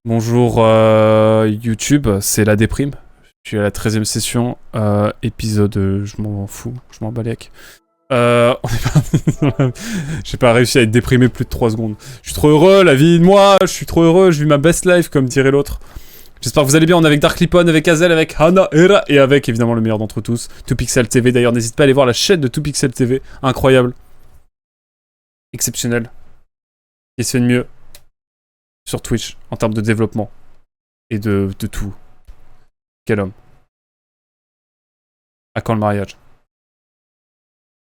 Bonjour YouTube, c'est la déprime. Je suis à la 13e session, épisode, je m'en fous, je m'en balèque. On est pas... J'ai pas réussi à être déprimé plus de 3 secondes. Je suis trop heureux, la vie de moi, je suis trop heureux, je vis ma best life comme dirait l'autre. J'espère que vous allez bien, on est avec Darklipon, avec Azel, avec Hana Era et avec évidemment le meilleur d'entre tous, 2Pixel TV. D'ailleurs n'hésite pas à aller voir la chaîne de 2Pixel TV, incroyable. Exceptionnel. Il se fait de mieux. Sur Twitch, en termes de développement. Et de tout. Quel homme. À quand le mariage?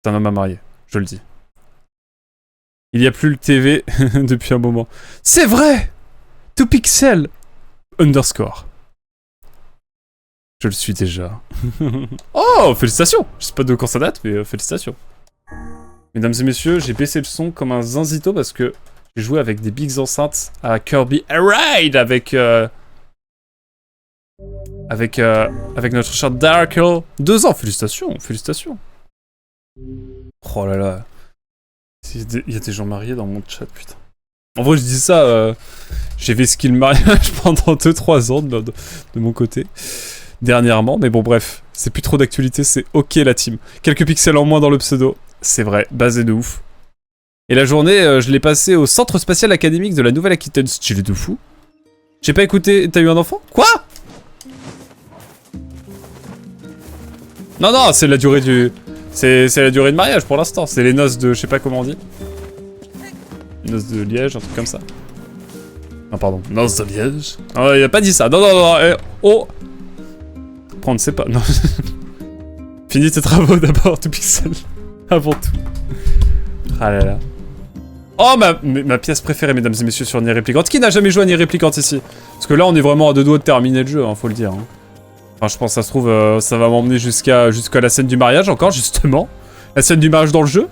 C'est un homme à marier, je le dis. Il n'y a plus le TV depuis un moment. C'est vrai! 2Pixel _ Je le suis déjà. Oh, félicitations! Je sais pas de quand ça date, mais félicitations. Mesdames et messieurs, j'ai baissé le son comme un zinzito parce que j'ai joué avec des bigs enceintes à Kirby Air Ride avec notre cher Darkle. 2 ans, félicitations, félicitations. Oh là là. Il y a des gens mariés dans mon chat, putain. En vrai, je dis ça, j'ai vesqué le mariage pendant 2-3 ans de mon côté. Dernièrement, mais bon, bref. C'est plus trop d'actualité, c'est ok la team. Quelques pixels en moins dans le pseudo. C'est vrai, basé de ouf. Et la journée, je l'ai passée au centre spatial académique de la Nouvelle-Aquitaine. Stylé de fou. J'ai pas écouté... T'as eu un enfant? Quoi? Non, non, c'est la durée du... C'est la durée de mariage pour l'instant. C'est les noces de... Je sais pas comment on dit. Noces de Liège, un truc comme ça. Non, pardon. Noces de Liège. Non, il a pas dit ça. Non, non, non. Oh. Après, on ne sait pas. Non. Finis tes travaux d'abord, 2Pixel. Avant tout. Ah là là. Oh, ma pièce préférée, mesdames et messieurs, sur Nier Replicant. Qui n'a jamais joué à Nier Replicant ici? Parce que là, on est vraiment à 2 doigts de terminer le jeu, hein, faut le dire. Hein. Enfin, je pense que ça se trouve, ça va m'emmener jusqu'à la scène du mariage, encore, justement. La scène du mariage dans le jeu.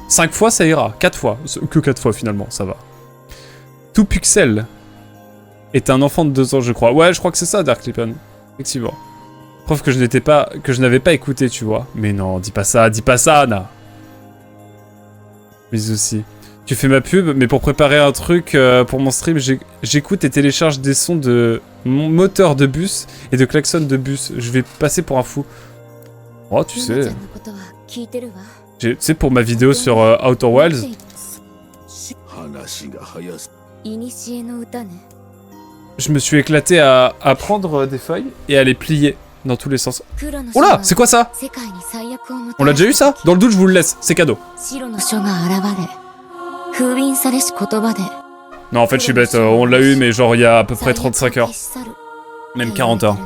5 fois, ça ira. 4 fois. Que 4 fois, finalement, ça va. 2Pixel est un enfant de 2 ans, je crois. Ouais, je crois que c'est ça, Darklipon. Effectivement. Preuve que je n'avais pas écouté, tu vois. Mais non, dis pas ça, Anna. Mais aussi. Tu fais ma pub, mais pour préparer un truc pour mon stream, j'écoute et télécharge des sons de moteur de bus et de klaxon de bus. Je vais passer pour un fou. Oh, tu sais. Tu sais, pour ma vidéo sur Outer Wilds. Je me suis éclaté à prendre des feuilles et à les plier dans tous les sens. Oh là, c'est quoi ça? On l'a déjà eu ça? Dans le doute, je vous le laisse, c'est cadeau. Non, en fait, je suis bête, on l'a eu, mais genre il y a à peu près 35 heures. Même 40 heures.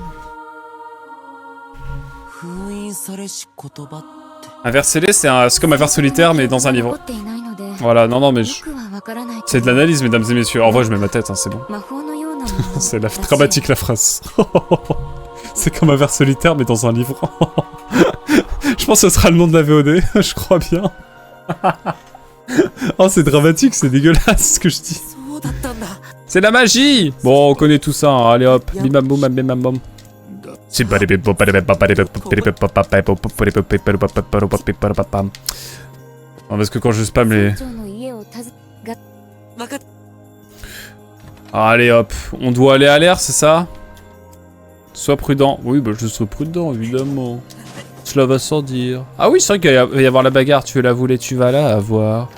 Un vers scellé, c'est comme un vers solitaire, mais dans un livre. Voilà, non, non, mais c'est de l'analyse, mesdames et messieurs. En vrai, je mets ma tête, hein, c'est bon. C'est dramatique, la phrase. C'est comme un vers solitaire, mais dans un livre. Je pense que ce sera le nom de la VOD, je crois bien. Oh, c'est dramatique, c'est dégueulasse ce que je dis. C'est la magie. Bon, on connaît tout ça, hein. Allez hop, bim bam boum, bim bam bam. Non, parce que quand je spam les... Allez hop, on doit aller à l'air, c'est ça? Sois prudent. Oui, bah je serai prudent, évidemment. Cela va sans dire. Ah oui, c'est vrai qu'il va y avoir la bagarre. Tu la voulais, tu vas la avoir.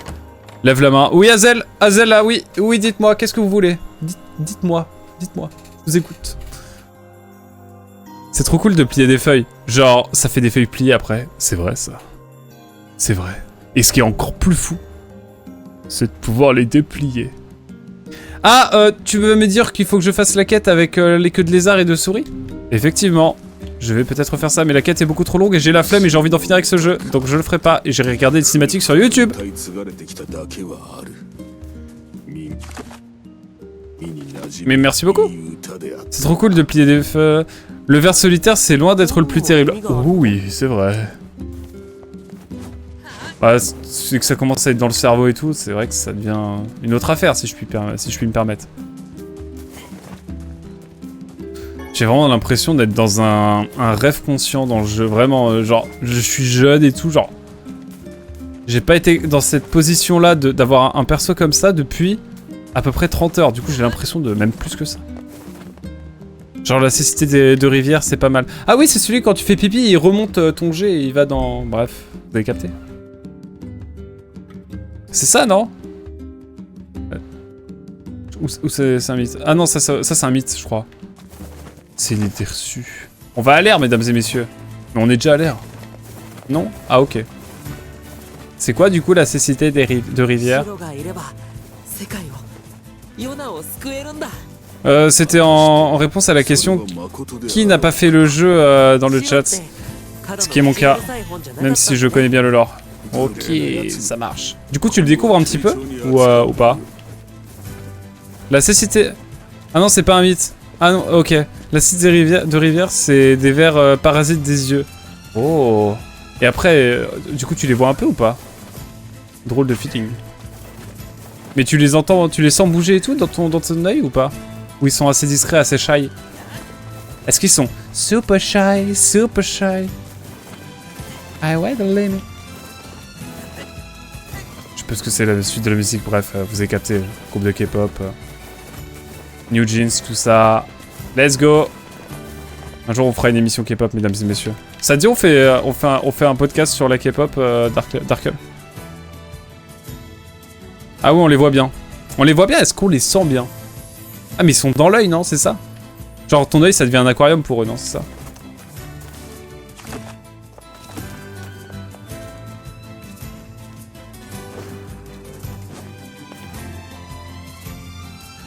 Lève la main. Oui, Azel. Azel, là, oui. Oui, dites-moi, qu'est-ce que vous voulez? Dites-moi. Dites-moi. Je vous écoute. C'est trop cool de plier des feuilles. Genre, ça fait des feuilles pliées après. C'est vrai, ça. C'est vrai. Et ce qui est encore plus fou, c'est de pouvoir les déplier. Ah, tu veux me dire qu'il faut que je fasse la quête avec les queues de lézard et de souris? Effectivement. Je vais peut-être faire ça, mais la quête est beaucoup trop longue et j'ai la flemme et j'ai envie d'en finir avec ce jeu. Donc je le ferai pas et j'irai regarder des cinématiques sur YouTube. Mais merci beaucoup. C'est trop cool de plier des feux. Le vers solitaire, c'est loin d'être le plus terrible. Oh, oui, c'est vrai. Bah, c'est que ça commence à être dans le cerveau et tout, c'est vrai que ça devient une autre affaire, si je puis me permettre. J'ai vraiment l'impression d'être dans un rêve conscient dans le jeu, vraiment, genre, je suis jeune et tout, genre... J'ai pas été dans cette position-là d'avoir un perso comme ça depuis à peu près 30 heures, du coup j'ai l'impression de même plus que ça. Genre la cécité de rivière, c'est pas mal. Ah oui, c'est celui quand tu fais pipi, il remonte ton jet et il va dans... Bref, vous avez capté? C'est ça, non? Ou c'est un mythe? Ah non, ça c'est un mythe, je crois. C'est une idée reçue. On va à l'air, mesdames et messieurs. Mais on est déjà à l'air. Non? Ah ok. C'est quoi du coup la cécité de rivière? C'était en réponse à la question qui n'a pas fait le jeu dans le chat. Ce qui est mon cas, même si je connais bien le lore. Ok, ça marche. Du coup, tu le découvres un petit peu ou pas? La cécité... Ah non, c'est pas un mythe. Ah non, ok. La cécité de rivière, c'est des vers parasites des yeux. Oh. Et après, du coup, tu les vois un peu ou pas? Drôle de feeling. Mais tu les entends, tu les sens bouger et tout dans ton œil ou pas? Ou ils sont assez discrets, assez shy? Est-ce qu'ils sont super shy, super shy? I wait a limit. Je sais pas ce que c'est la suite de la musique, bref, vous avez capté. Groupe de K-pop. New Jeans, tout ça. Let's go! Un jour on fera une émission K-pop, mesdames et messieurs. Ça dit on fait un podcast sur la K-pop Darkle. Ah oui, on les voit bien. On les voit bien, est-ce qu'on les sent bien? Ah mais ils sont dans l'œil, non? C'est ça? Genre ton œil ça devient un aquarium pour eux, non? C'est ça?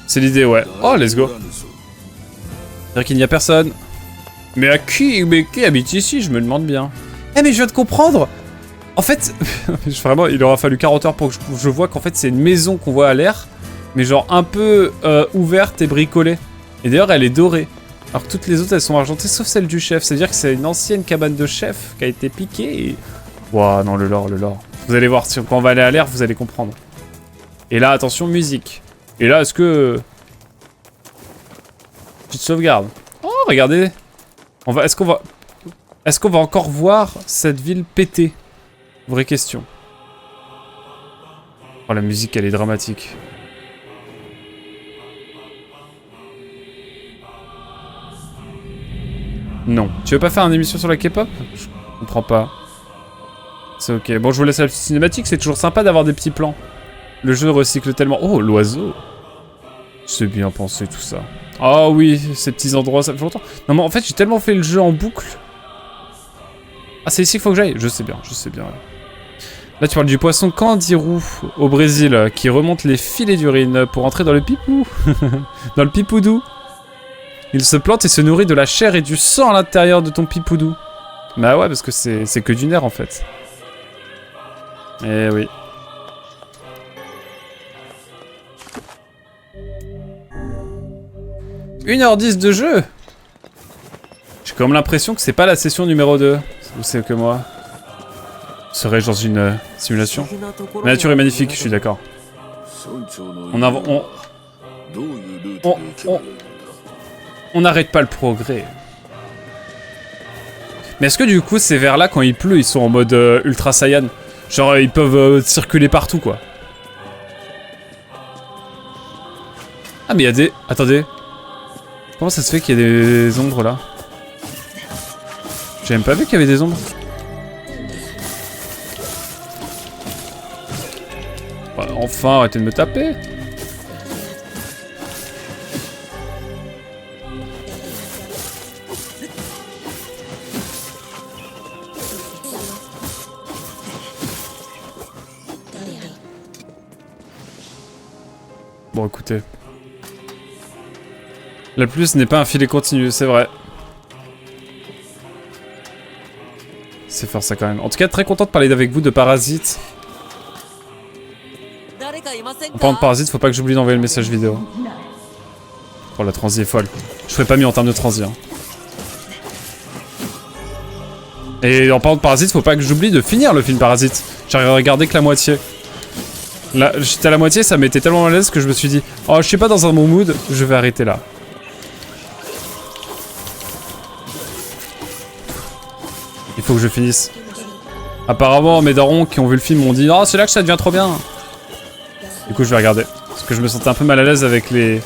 C'est l'idée, ouais. Oh, let's go. C'est-à-dire qu'il n'y a personne. Mais qui habite ici? Je me demande bien. Eh mais je viens de comprendre. En fait, vraiment, il aura fallu 40 heures pour que je vois qu'en fait c'est une maison qu'on voit à l'air, mais genre un peu ouverte et bricolée. Et d'ailleurs, elle est dorée. Alors que toutes les autres, elles sont argentées, sauf celle du chef. C'est-à-dire que c'est une ancienne cabane de chef qui a été piquée et... Ouah, non, le lore, le lore. Vous allez voir, quand on va aller à l'air, vous allez comprendre. Et là, attention, musique. Et là, est-ce que... Petite sauvegarde. Oh, regardez. Est-ce qu'on va encore voir cette ville péter? Vraie question. Oh, la musique, elle est dramatique. Non. Tu veux pas faire une émission sur la K-pop? Je comprends pas. C'est ok. Bon, je vous laisse la petite cinématique. C'est toujours sympa d'avoir des petits plans. Le jeu recycle tellement... Oh, l'oiseau. C'est bien pensé, tout ça. Oh oui, ces petits endroits, ça fait longtemps. Non, mais en fait, j'ai tellement fait le jeu en boucle. Ah, c'est ici qu'il faut que j'aille? Je sais bien, ouais. Là, tu parles du poisson Candiru au Brésil, qui remonte les filets d'urine pour entrer dans le pipou. Dans le pipoudou. Il se plante et se nourrit de la chair et du sang à l'intérieur de ton pipoudou. Bah ouais, parce que c'est que du nerf, en fait. Eh oui. « 1h10 de jeu !» J'ai comme l'impression que c'est pas la session numéro 2. Ou c'est que moi. Serais-je dans une simulation? La nature est magnifique, je suis d'accord. On n'arrête pas le progrès. Mais est-ce que du coup, ces vers-là, quand il pleut, ils sont en mode Ultra Saiyan? Genre, ils peuvent circuler partout, quoi. Ah, mais il y a des... Attendez. Comment ça se fait qu'il y a des ombres, là? J'ai même pas vu qu'il y avait des ombres. Bah, enfin, arrêtez de me taper. Bon, écoutez. La pluie ce n'est pas un filet continu, c'est vrai. C'est fort ça quand même. En tout cas, très content de parler avec vous de Parasite. En parlant de Parasite, faut pas que j'oublie d'envoyer le message vidéo. Oh, la transi est folle. Je ferais pas mieux en termes de transi. Hein. Et en parlant de Parasite, faut pas que j'oublie de finir le film Parasite. J'ai regardé que la moitié. Là, j'étais à la moitié, ça m'était tellement à l'aise que je me suis dit, oh, je suis pas dans un bon mood, je vais arrêter là. Il faut que je finisse. Apparemment, mes darons qui ont vu le film m'ont dit, oh, c'est là que ça devient trop bien. Du coup, je vais regarder. Parce que je me sentais un peu mal à l'aise avec les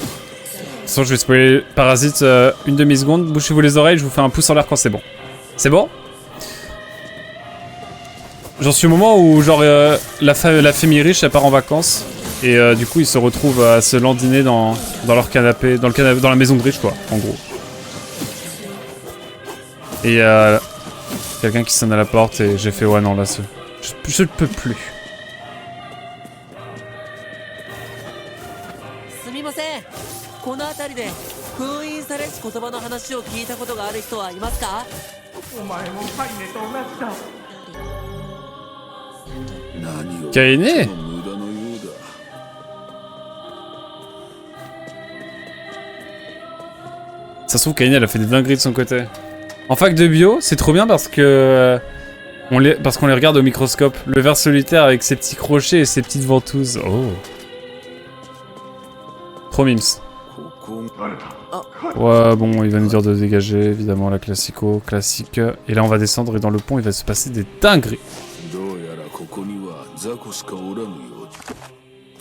façon, je vais spoiler Parasite une demi-seconde. Bouchez-vous les oreilles, je vous fais un pouce en l'air quand c'est bon. C'est bon? J'en suis au moment où, genre, la famille riche, elle part en vacances. Et du coup, ils se retrouvent à se landiner dans leur canapé, dans la maison de riche, quoi, en gros. Et quelqu'un qui sonne à la porte et j'ai fait, ouais, non, là, je ne peux plus. Kaine? Ça se trouve, Kaine, elle a fait des dingueries de son côté. En fac de bio, c'est trop bien parce que... qu'on les regarde au microscope. Le ver solitaire avec ses petits crochets et ses petites ventouses. Oh. Trop mimes. Ouais, bon, il va nous dire de dégager, évidemment, la classico, classique. Et là, on va descendre et dans le pont, il va se passer des dingueries.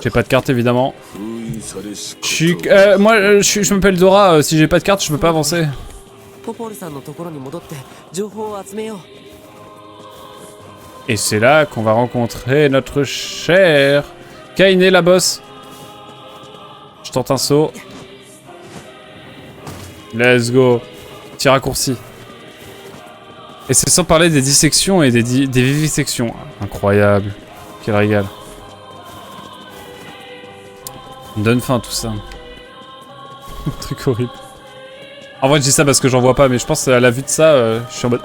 J'ai pas de carte, évidemment. Moi, je m'appelle Dora, si j'ai pas de carte, je peux pas avancer. Et c'est là qu'on va rencontrer notre cher Kaine, la boss. Je tente un saut. Let's go. Petit raccourci. Et c'est sans parler des dissections et des vivisections. Incroyable. Quel régal. On donne faim tout ça. Truc horrible. En vrai, je dis ça parce que j'en vois pas, mais je pense à la vue de ça, je suis en mode.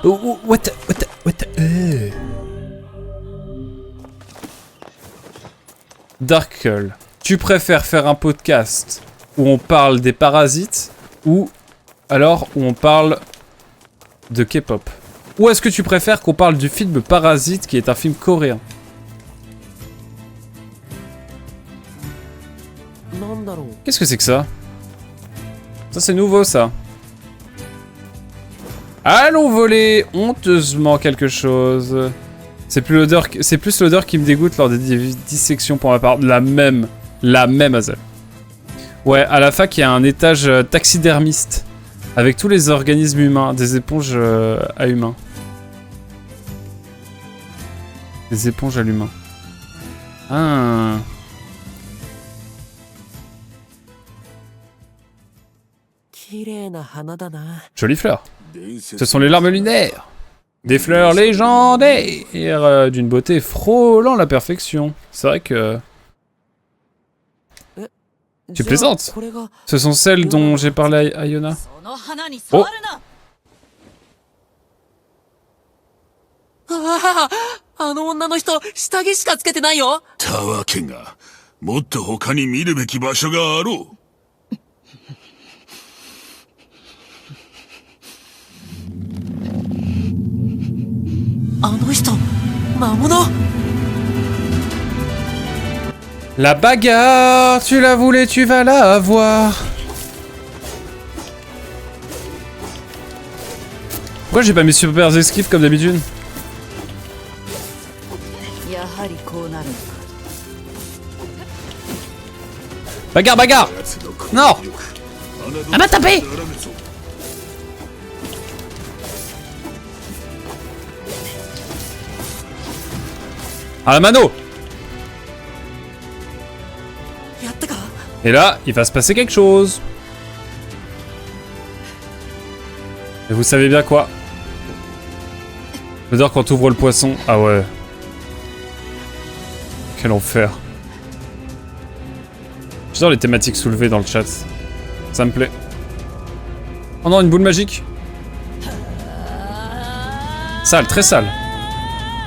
What? Darkle, tu préfères faire un podcast où on parle des parasites ou alors où on parle de K-pop? Ou est-ce que tu préfères qu'on parle du film Parasite qui est un film coréen? Qu'est-ce que c'est que ça? Ça c'est nouveau ça. Allons voler honteusement quelque chose. C'est plus l'odeur qui me dégoûte lors des dissections pour ma part. La même Hazel. Ouais, à la fac il y a un étage taxidermiste avec tous les organismes humains, des éponges à humains. Des éponges à l'humain. Ah. Jolie fleur. Ce sont les larmes lunaires. Des fleurs légendaires d'une beauté frôlant la perfection. C'est vrai que... Tu plaisantes. Ce sont celles dont j'ai parlé à Yona. Oh. La bagarre, tu la voulais, tu vas la avoir. Pourquoi j'ai pas mes super esquives comme d'habitude? Bagarre, bagarre! Non! Elle m'a tapé! Ah la mano! Et là, il va se passer quelque chose. Et vous savez bien quoi? L'odeur quand t'ouvres le poisson. Ah ouais. Quel enfer. J'adore les thématiques soulevées dans le chat. Ça me plaît. Oh non, une boule magique. Sale, très sale.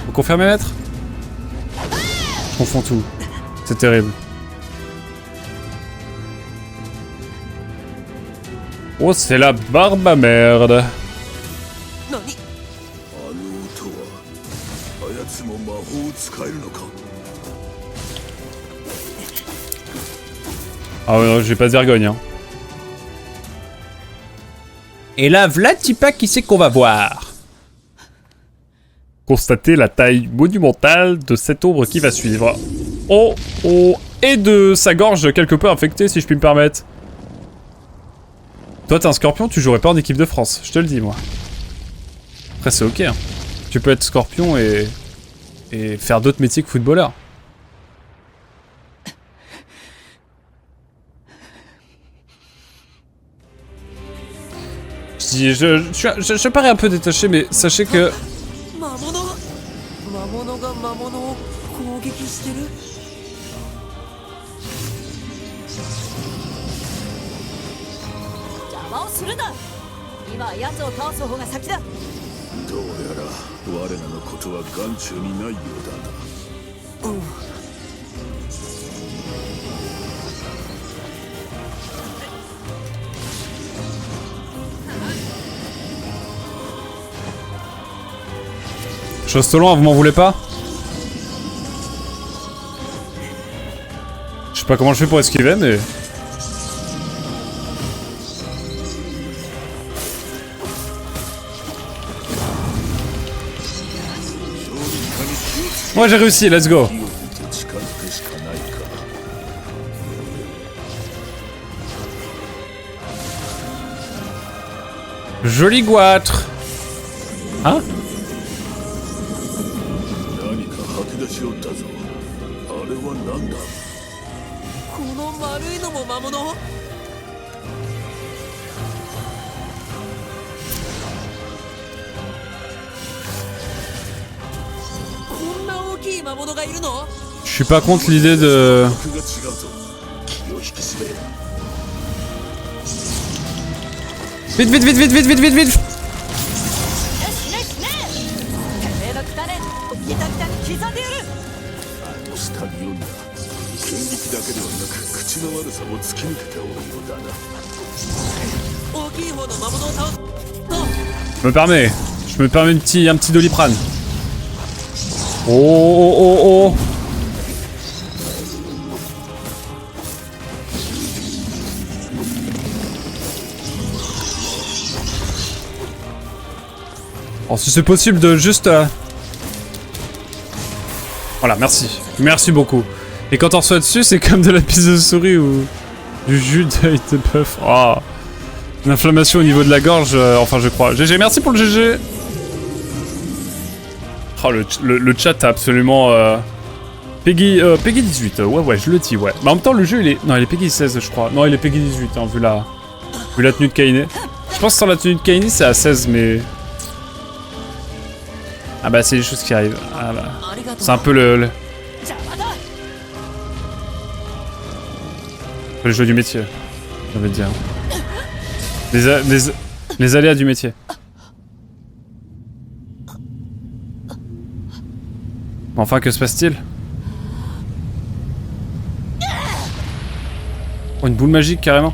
Vous confirmez, maître? Je confonds tout. C'est terrible. Oh, c'est la barbe à merde. Ah ouais, non, j'ai pas de vergogne, hein. Et là, v'là Tipa qui c'est qu'on va voir. Constatez la taille monumentale de cette ombre qui va suivre. Oh, oh, et de sa gorge quelque peu infectée, si je puis me permettre. Toi, t'es un scorpion, tu jouerais pas en équipe de France. Je te le dis, moi. Après, c'est ok. Hein. Tu peux être scorpion et faire d'autres métiers que footballeur. Je parais un peu détaché, mais sachez que... Chostolon, vous m'en voulez pas? Je sais pas comment je fais pour esquiver, mais... Moi j'ai réussi, let's go. Joli goitre. Hein? Je suis pas contre l'idée de... Vite, vite, vite, vite, vite, vite, vite, vite. Je me permets un petit doliprane. Oh oh oh oh. Alors si c'est possible de juste... Voilà, merci. Merci beaucoup. Et quand on reçoit dessus, c'est comme de la pisse de souris ou du jus d'œil de bœuf. Oh. Une inflammation au niveau de la gorge, enfin je crois. GG, merci pour le GG. Oh, le chat a absolument... Peggy 18, ouais, je le dis, ouais. Mais en même temps, le jeu, il est... Non, il est Peggy 16, je crois. Non, il est Peggy 18, hein, vu la tenue de Kaine. Je pense que sans la tenue de Kaine, c'est à 16, mais... Ah bah, c'est des choses qui arrivent. Ah bah... C'est un peu le jeu du métier, j'ai envie de dire. Les aléas du métier. Enfin, que se passe-t-il? Oh, une boule magique, carrément.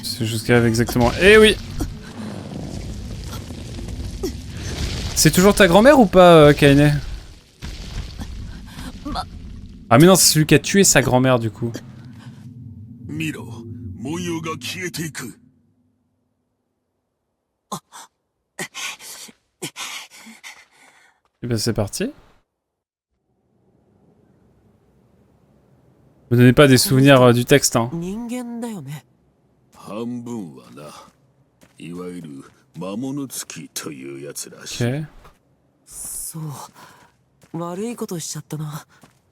C'est juste ce qui arrive exactement. Eh oui! C'est toujours ta grand-mère ou pas, Kaine? Ah mais non, c'est celui qui a tué sa grand-mère, du coup. Et ben c'est parti. Ne donnez pas des souvenirs du texte, hein.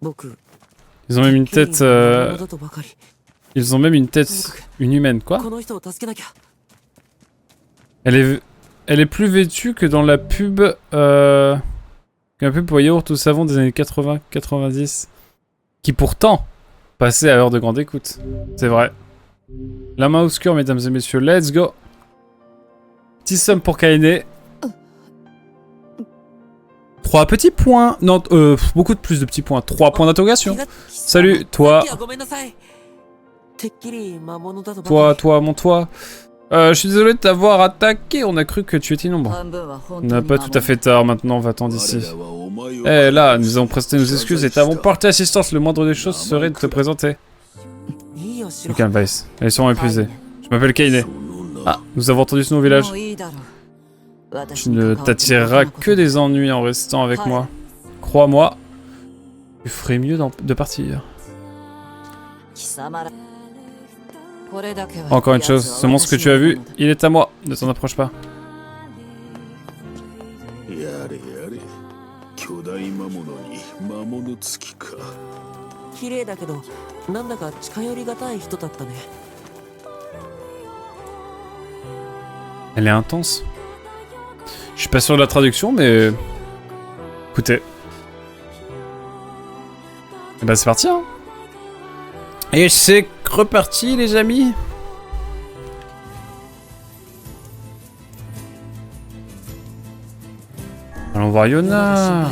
Ok. Ils ont même une tête... Ils ont même une tête... Une humaine, quoi? Elle est plus vêtue que dans la pub... Qu'un pub pour yaourt ou savon des années 80-90. Qui pourtant passait à l'heure de grande écoute. C'est vrai. La main obscure, mesdames et messieurs. Let's go. Petit somme pour Kaine. 3 petits points. Non, beaucoup de plus de petits points. 3 points d'interrogation. Salut, toi. Toi, mon toi. Je suis désolé de t'avoir attaqué. On a cru que tu étais nombre. On n'a pas tout à fait tard. Maintenant, va-t'en d'ici. Eh là, nous avons presté nos excuses et t'avons porté assistance. Le moindre des choses serait de te présenter. Le calme, Vice. Elles sont épuisées. Je m'appelle Kaine. Ah, nous avons entendu ce nom au village. Tu ne t'attireras que des ennuis en restant avec moi. Crois-moi, tu ferais mieux de partir. Encore une chose, ce monstre que tu as vu, il est à moi. Ne t'en approche pas. Elle est intense. Je suis pas sûr de la traduction, mais... Écoutez. Et bah c'est parti, hein. Et c'est reparti, les amis. Allons voir Yona.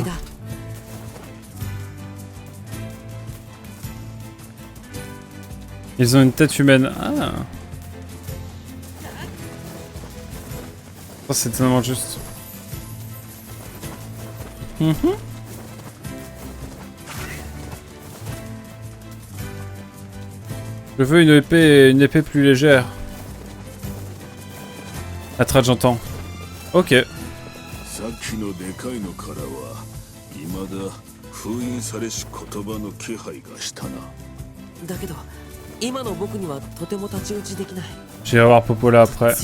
Ils ont une tête humaine. Ah. Oh, c'est tellement juste. Je veux une épée plus légère. La trad, j'entends. Ok. J'irai voir Popola après.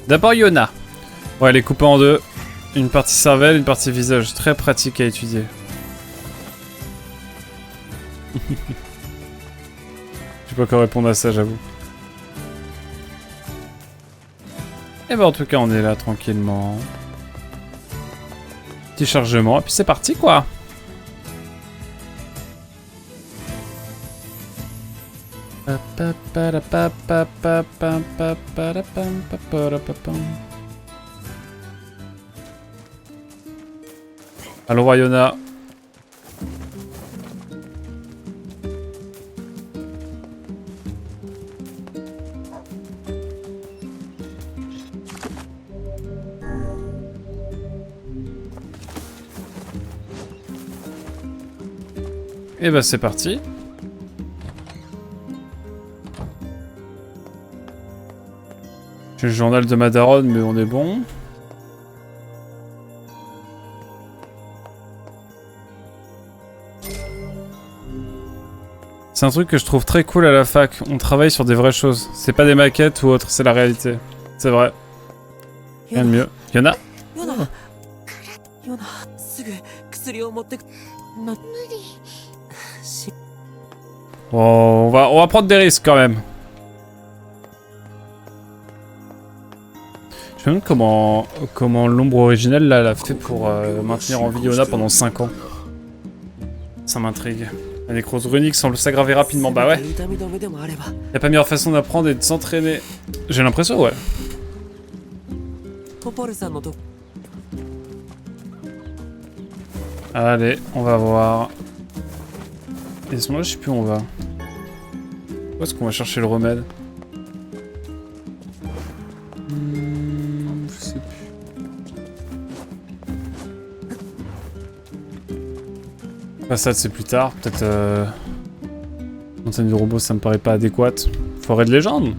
D'abord Yona. Ouais, elle est coupée en deux. Une partie cervelle, une partie visage. Très pratique à étudier. Je sais pas quoi répondre à ça, j'avoue. Et bah en tout cas, on est là tranquillement. Petit chargement, et puis c'est parti quoi. Allô Rayona. Et bah c'est parti. J'ai le journal de ma daronne, mais on est bon. C'est un truc que je trouve très cool à la fac. On travaille sur des vraies choses. C'est pas des maquettes ou autre, c'est la réalité. C'est vrai. Rien de mieux. Yona. Bon, on va prendre des risques quand même. Je me demande comment l'ombre originelle là, elle a fait pour maintenir en vie Yona pendant 5 ans. Ça m'intrigue. La nécrose runique semble s'aggraver rapidement. Bah ouais. Y'a pas meilleure façon d'apprendre et de s'entraîner. J'ai l'impression, ouais. Allez, on va voir. Et à ce moment-là, je sais plus où on va. Où est-ce qu'on va chercher le remède? Je sais plus. Façade, c'est plus tard. Peut-être... Montagne du robot, ça me paraît pas adéquate. Forêt de légende.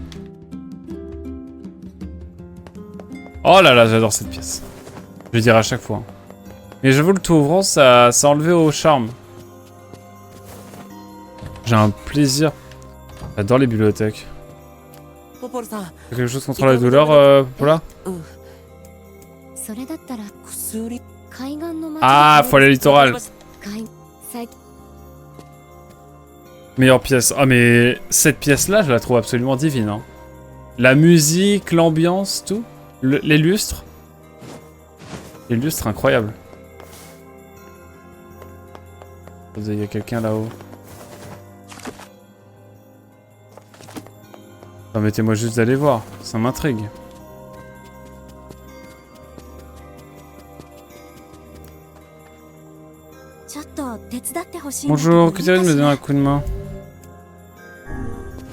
Oh là là, j'adore cette pièce. Je vais dire à chaque fois. Mais j'avoue, le tout ouvrant, ça a enlevé au charme. J'ai un plaisir. J'adore les bibliothèques. T'as quelque chose contre la douleur, Popola? Ah, faut aller au littoral. Meilleure pièce. Ah mais cette pièce-là, je la trouve absolument divine. Hein. La musique, l'ambiance, tout. Les lustres. Les lustres incroyables. Il y a quelqu'un là-haut. Permettez-moi juste d'aller voir, ça m'intrigue. Bonjour, que dirais-tu de me donner un coup de main?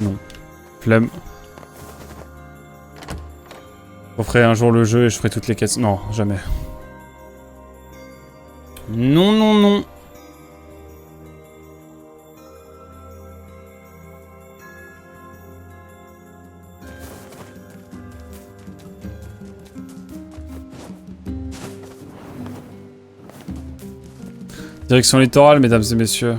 Non. Flemme. Je referai un jour le jeu et je ferai toutes les quêtes. Non, jamais. Non, non, non. Direction littorale, mesdames et messieurs.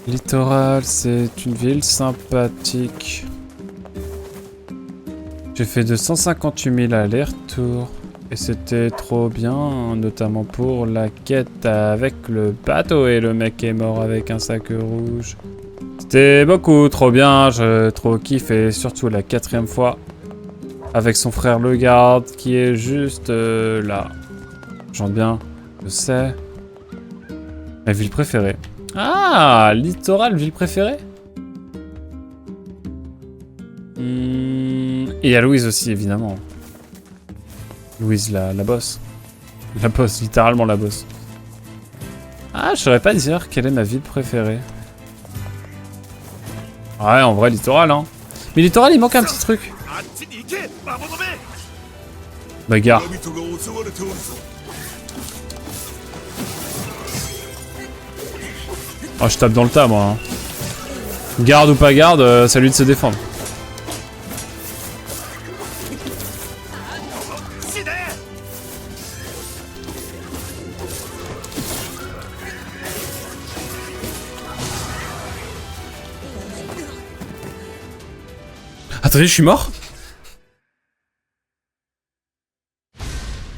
Littoral, c'est une ville sympathique. J'ai fait 258 000 allers-retours. Et c'était trop bien, notamment pour la quête avec le bateau et le mec est mort avec un sac rouge. C'était beaucoup trop bien, j'ai trop kiffé, surtout la 4e fois. Avec son frère le garde qui est juste là. J'entends bien, je sais. Ma ville préférée. Ah, littoral, ville préférée. Et il y a Louise aussi, évidemment. Louise, la boss. La boss, littéralement la boss. Ah, je saurais pas dire quelle est ma ville préférée. Ouais, en vrai, littoral, hein. Mais littoral, il manque un petit truc. Bagarre. Oh, je tape dans le tas, moi. Hein. Garde ou pas garde, c'est à lui de se défendre. Attendez, je suis mort?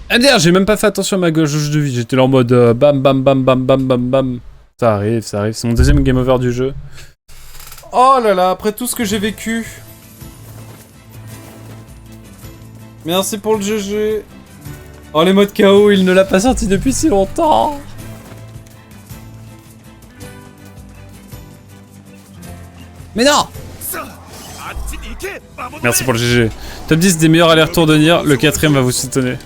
Ah d'ailleurs, j'ai même pas fait attention à ma jauge de vie. J'étais là en mode bam bam bam bam bam bam bam. Ça arrive, ça arrive. C'est mon deuxième game over du jeu. Oh là là, après tout ce que j'ai vécu. Merci pour le GG. Oh, les modes KO, il ne l'a pas sorti depuis si longtemps. Mais non! Merci pour le GG. Top 10 des meilleurs allers-retours de Nier, le 4ème va vous soutenir.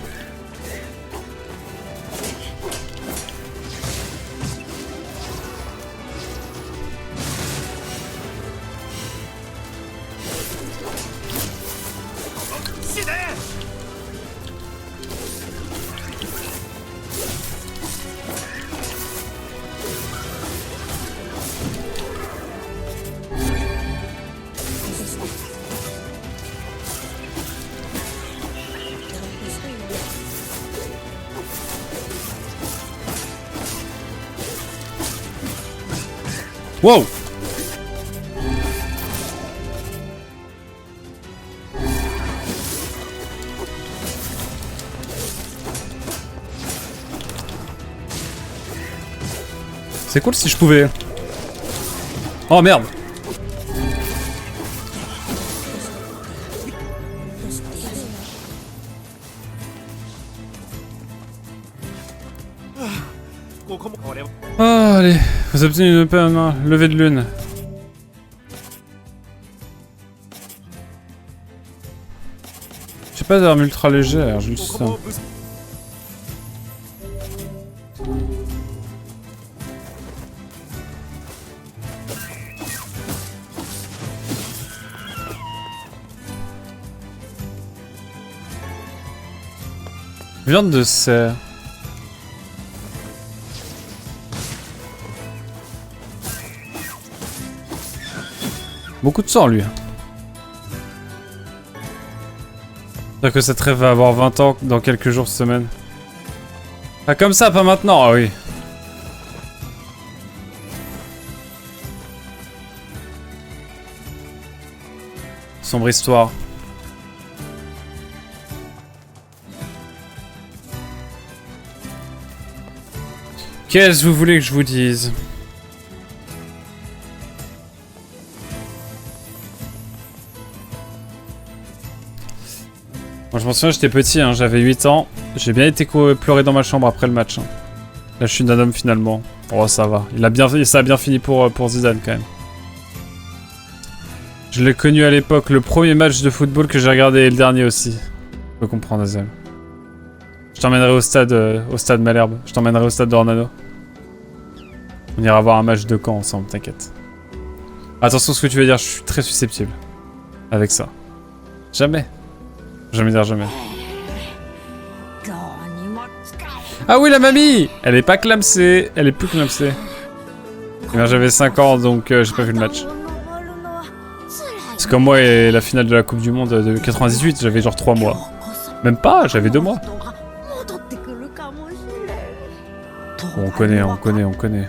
Wow! C'est cool si je pouvais. Oh merde! Ah, allez, vous obtenez une levée de lune. J'ai pas d'arme ultra légère, juste ça. Viande de cerf. Beaucoup de sang, lui. C'est-à-dire que cette rêve va avoir 20 ans dans quelques jours, semaines. Ah, comme ça, pas maintenant, ah oui. Sombre histoire. Qu'est-ce que vous voulez que je vous dise? Moi, je m'en souviens, j'étais petit, hein, j'avais 8 ans. J'ai bien été pleurer dans ma chambre après le match. Hein. Là, je suis d'un homme finalement. Oh, ça va. Ça a bien fini pour Zidane quand même. Je l'ai connu à l'époque, le premier match de football que j'ai regardé et le dernier aussi. Je peux comprendre, Azel. Je t'emmènerai au stade Malherbe. Je t'emmènerai au stade d'Ornano. On ira voir un match de camp ensemble, t'inquiète. Attention à ce que tu veux dire, je suis très susceptible. Avec ça. Jamais. Jamais dire jamais. Ah oui, la mamie! Elle est pas clamsée. Elle est plus clamsée. J'avais 5 ans, donc j'ai pas vu le match. C'est comme moi et la finale de la Coupe du Monde de 98, j'avais genre 3 mois. Même pas, j'avais 2 mois. Bon, on connaît, on connaît, on connaît.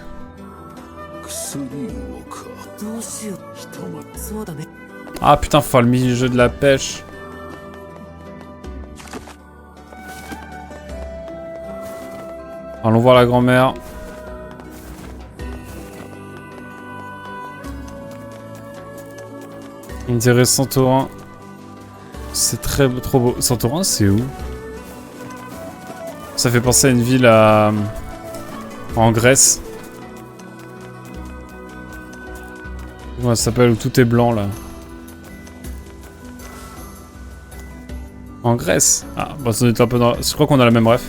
Ah putain, faut faire le mini-jeu de la pêche. Allons voir la grand-mère. On dirait Santorin. C'est trop beau. Santorin, c'est où? Ça fait penser à une ville en Grèce. Comment ça s'appelle? Où tout est blanc là. En Grèce? Ah, bah ça doit être un peu dans... Je crois qu'on a la même ref.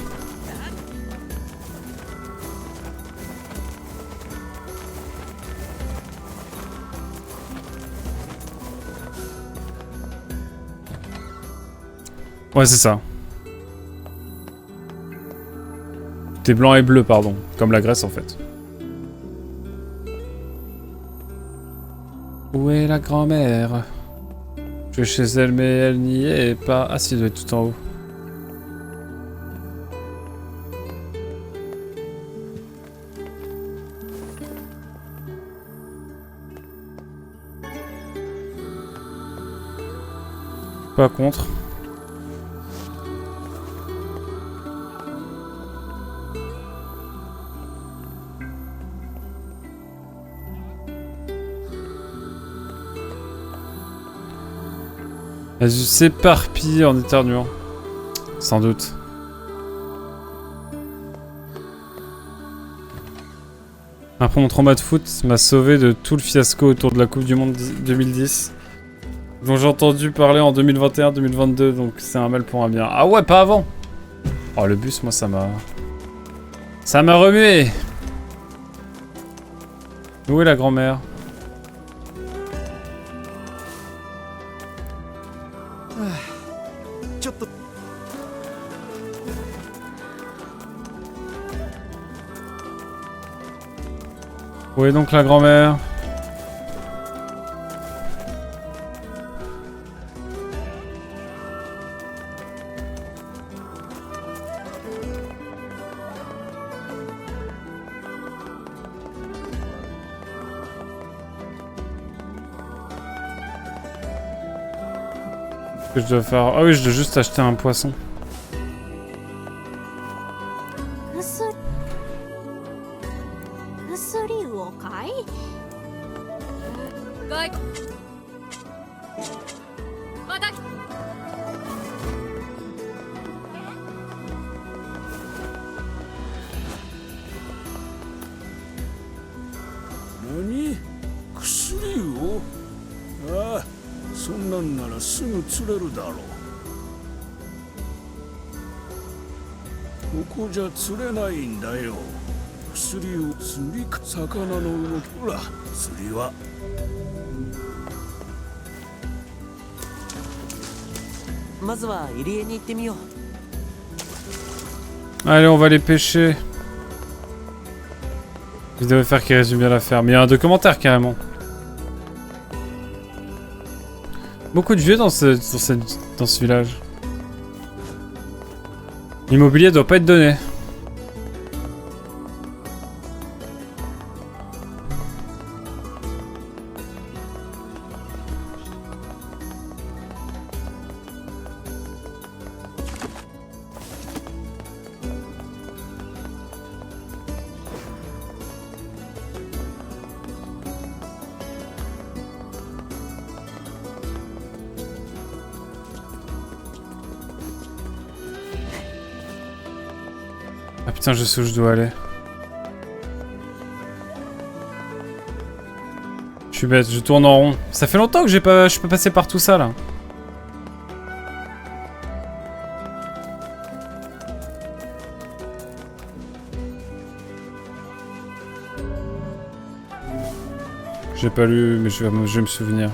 Ouais, c'est ça. Tout est blanc et bleu, pardon. Comme la Grèce, en fait. Où est la grand-mère? Je vais chez elle, mais elle n'y est pas. Ah si, elle doit être tout en haut. Pas contre. Elle s'éparpille en éternuant. Sans doute. Après mon trauma de foot m'a sauvé de tout le fiasco autour de la Coupe du Monde 2010. Dont j'ai entendu parler en 2021-2022, donc c'est un mal pour un bien. Ah ouais, pas avant! Oh, le bus, moi, ça m'a... Ça m'a remué! Où est la grand-mère? Où est donc la grand-mère? Qu'est-ce que je dois faire? Ah oui, je dois juste acheter un poisson. Allez, on va aller pêcher. Je devrais faire qui résume bien l'affaire. Mais il y a un documentaire carrément. Beaucoup de vieux dans ce village. L'immobilier doit pas être donné. Ah putain, je sais où je dois aller. Je suis bête, je tourne en rond. Ça fait longtemps que je suis pas passé par tout ça là. J'ai pas lu, mais je vais me souvenir.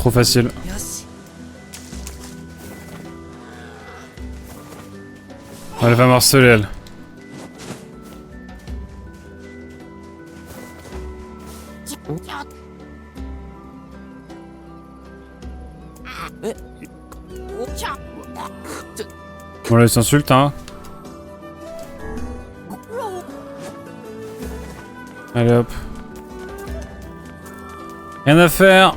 trop facile. Elle va marceler, elle. Bon là, il s'insulte, hein. Allez hop. Rien à faire.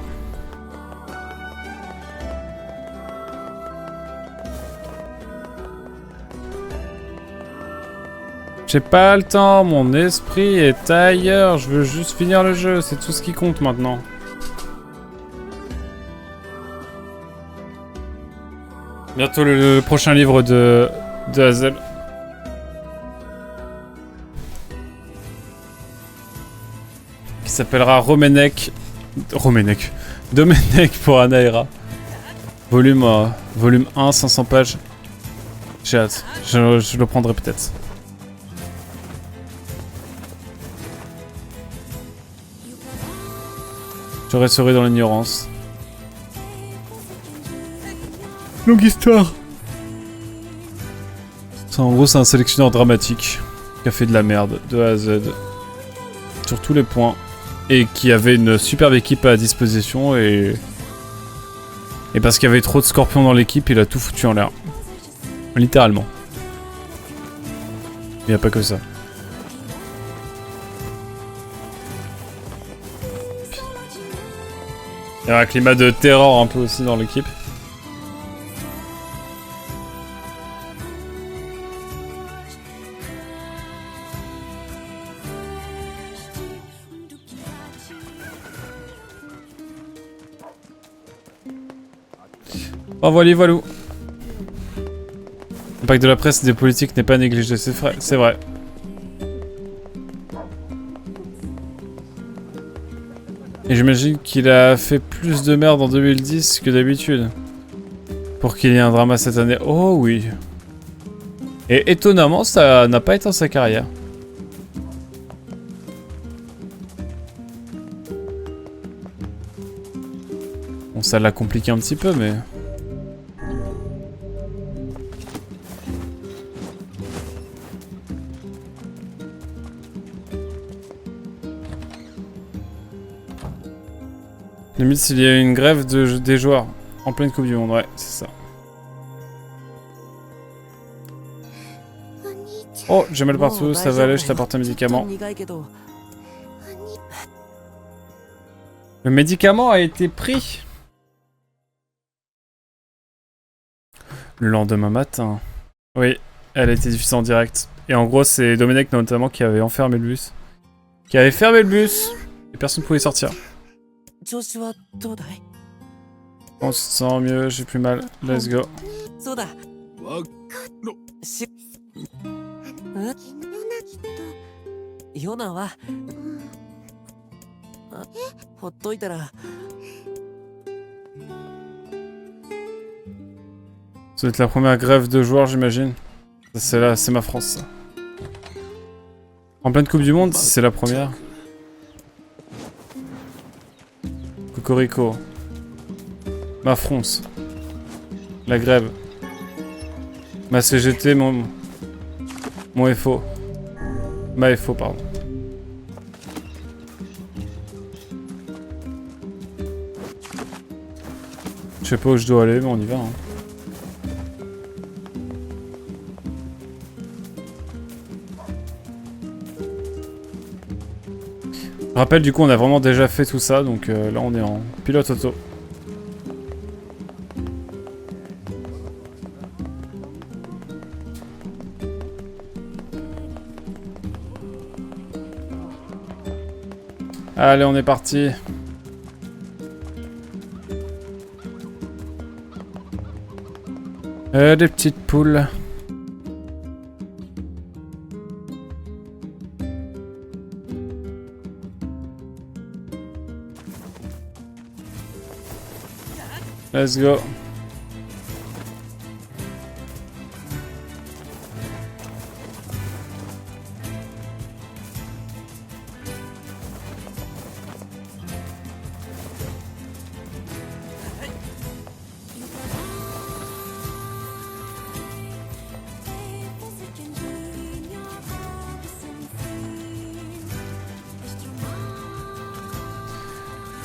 J'ai pas le temps, mon esprit est ailleurs. Je veux juste finir le jeu, c'est tout ce qui compte maintenant. Bientôt le prochain livre de Hazel. Qui s'appellera Domenech pour Anaera. Volume 1, 500 pages. J'ai hâte, je le prendrai peut-être. Je resterai dans l'ignorance. Longue histoire. En gros, c'est un sélectionneur dramatique qui a fait de la merde de A à Z sur tous les points et qui avait une superbe équipe à disposition et parce qu'il y avait trop de scorpions dans l'équipe, il a tout foutu en l'air. Littéralement. Il n'y a pas que ça. Il y a un climat de terreur un peu aussi dans l'équipe. Oh voilà, voilà. L'impact de la presse et des politiques n'est pas négligé, c'est vrai. Et j'imagine qu'il a fait plus de merde en 2010 que d'habitude. Pour qu'il y ait un drama cette année. Oh oui. Et étonnamment, ça n'a pas éteint sa carrière. Bon, ça l'a compliqué un petit peu, mais... Limite s'il y a une grève des joueurs en pleine Coupe du Monde, ouais, c'est ça. Oh, j'ai mal partout, ça va aller, je t'apporte un médicament. Le médicament a été pris. Le lendemain matin. Oui, elle a été diffusée en direct. Et en gros, c'est Domenech notamment qui avait enfermé le bus. Qui avait fermé le bus. Et personne ne pouvait sortir. On se sent mieux, j'ai plus mal. Let's go. Ça va être la première grève de joueurs, j'imagine. C'est là, c'est ma France, ça. En pleine Coupe du Monde, si c'est la première. Cocorico. Ma France. La grève. Ma CGT, mon FO. Ma FO, pardon. Je sais pas où je dois aller, mais on y va. Hein. Je rappelle, du coup, on a vraiment déjà fait tout ça, donc là, on est en pilote auto. Allez, on est parti. Des petites poules. Let's go.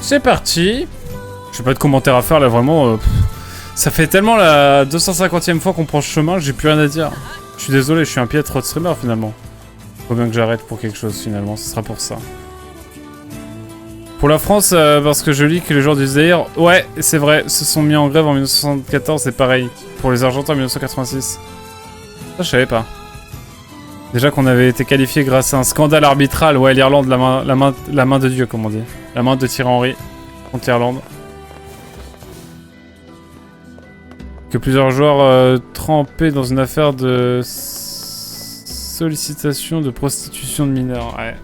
C'est parti. J'ai pas de commentaire à faire là, vraiment. Ça fait tellement la 250e fois qu'on prend ce chemin que j'ai plus rien à dire. Je suis désolé, je suis un piètre streamer finalement. Faut bien que j'arrête pour quelque chose finalement, ce sera pour ça. Pour la France, parce que je lis que les joueurs du Zaïre, ouais, c'est vrai, se sont mis en grève en 1974, c'est pareil. Pour les Argentins en 1986. Ça, je savais pas. Déjà qu'on avait été qualifié grâce à un scandale arbitral. Ouais, l'Irlande, la main de Dieu, comme on dit. La main de Thierry Henry contre l'Irlande. Que plusieurs joueurs trempés dans une affaire de sollicitation de prostitution de mineurs. Ouais.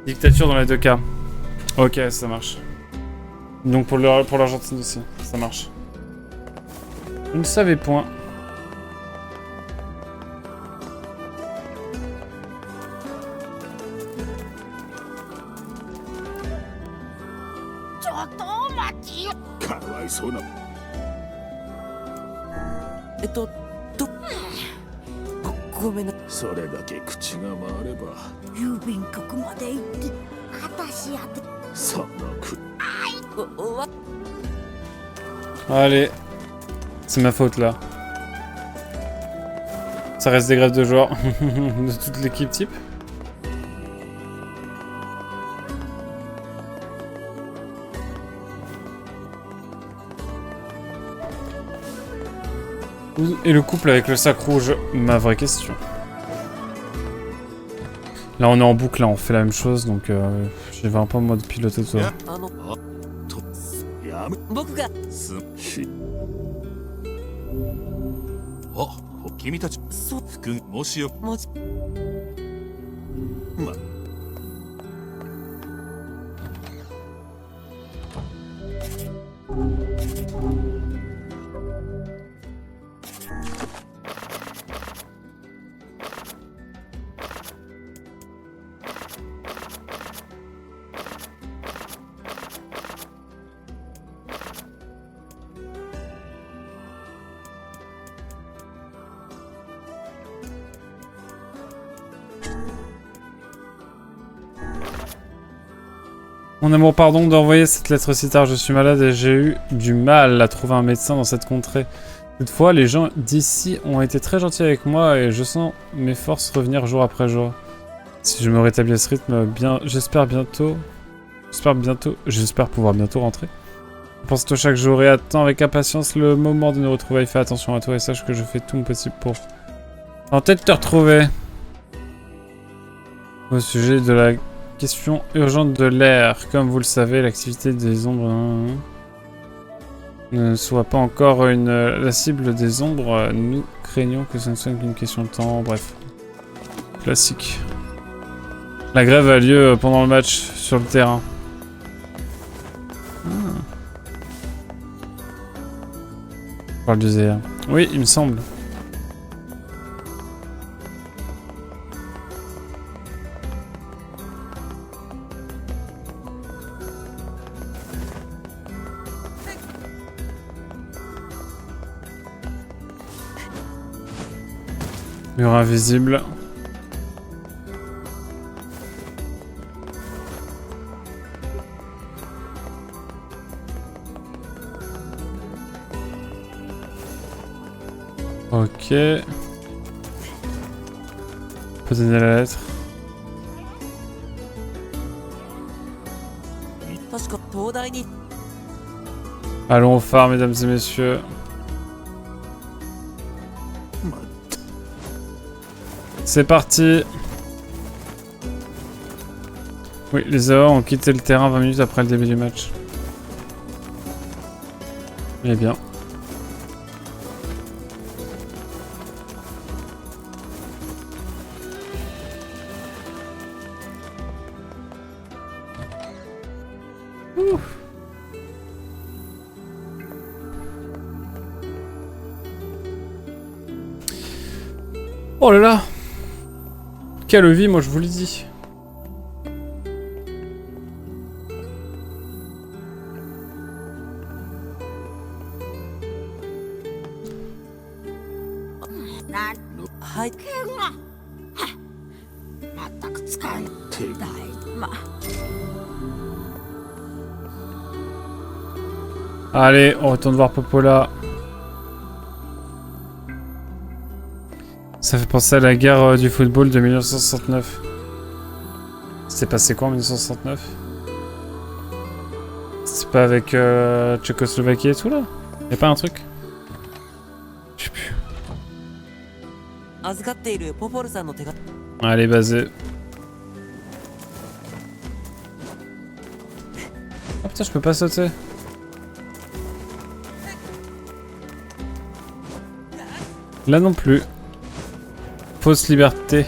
Dictature dans les deux cas. Ok, ça marche. Donc pour l'Argentine aussi, ça marche. Je ne savais point. Allez, c'est ma faute là. Ça reste des grèves de joueurs de toute l'équipe type. Et le couple avec le sac rouge, ma vraie question. Là on est en boucle, là on fait la même chose, donc j'ai un peu en mode pilote de toi. Mon amour, pardon d'envoyer cette lettre si tard, je suis malade et j'ai eu du mal à trouver un médecin dans cette contrée. Toutefois, les gens d'ici ont été très gentils avec moi et je sens mes forces revenir jour après jour. Si je me rétablis à ce rythme, j'espère pouvoir bientôt rentrer. Pense-toi chaque jour et attends avec impatience le moment de nous retrouver. Fais attention à toi et sache que je fais tout mon possible pour tenter de te retrouver. Au sujet de la question urgente de l'air. Comme vous le savez, l'activité des ombres ne soit pas encore la cible des ombres. Nous craignons que ce ne soit qu'une question de temps. Bref. Classique. La grève a lieu pendant le match sur le terrain. Je parle du Zéa. Oui, il me semble. Mur invisible. Ok. Faut donner la lettre. Allons au phare, mesdames et messieurs. C'est parti. Oui, les Awa ont quitté le terrain 20 minutes après le début du match. Eh bien. Oh là là! Quelle vie, moi je vous le dis. Allez, on retourne voir Popola. Ça fait penser à la guerre du football de 1969. C'était passé quoi en 1969? C'est pas avec Tchécoslovaquie et tout là? Y'a pas un truc? Je sais plus. Allez, basé. Oh putain, je peux pas sauter. Là non plus. Fausse liberté.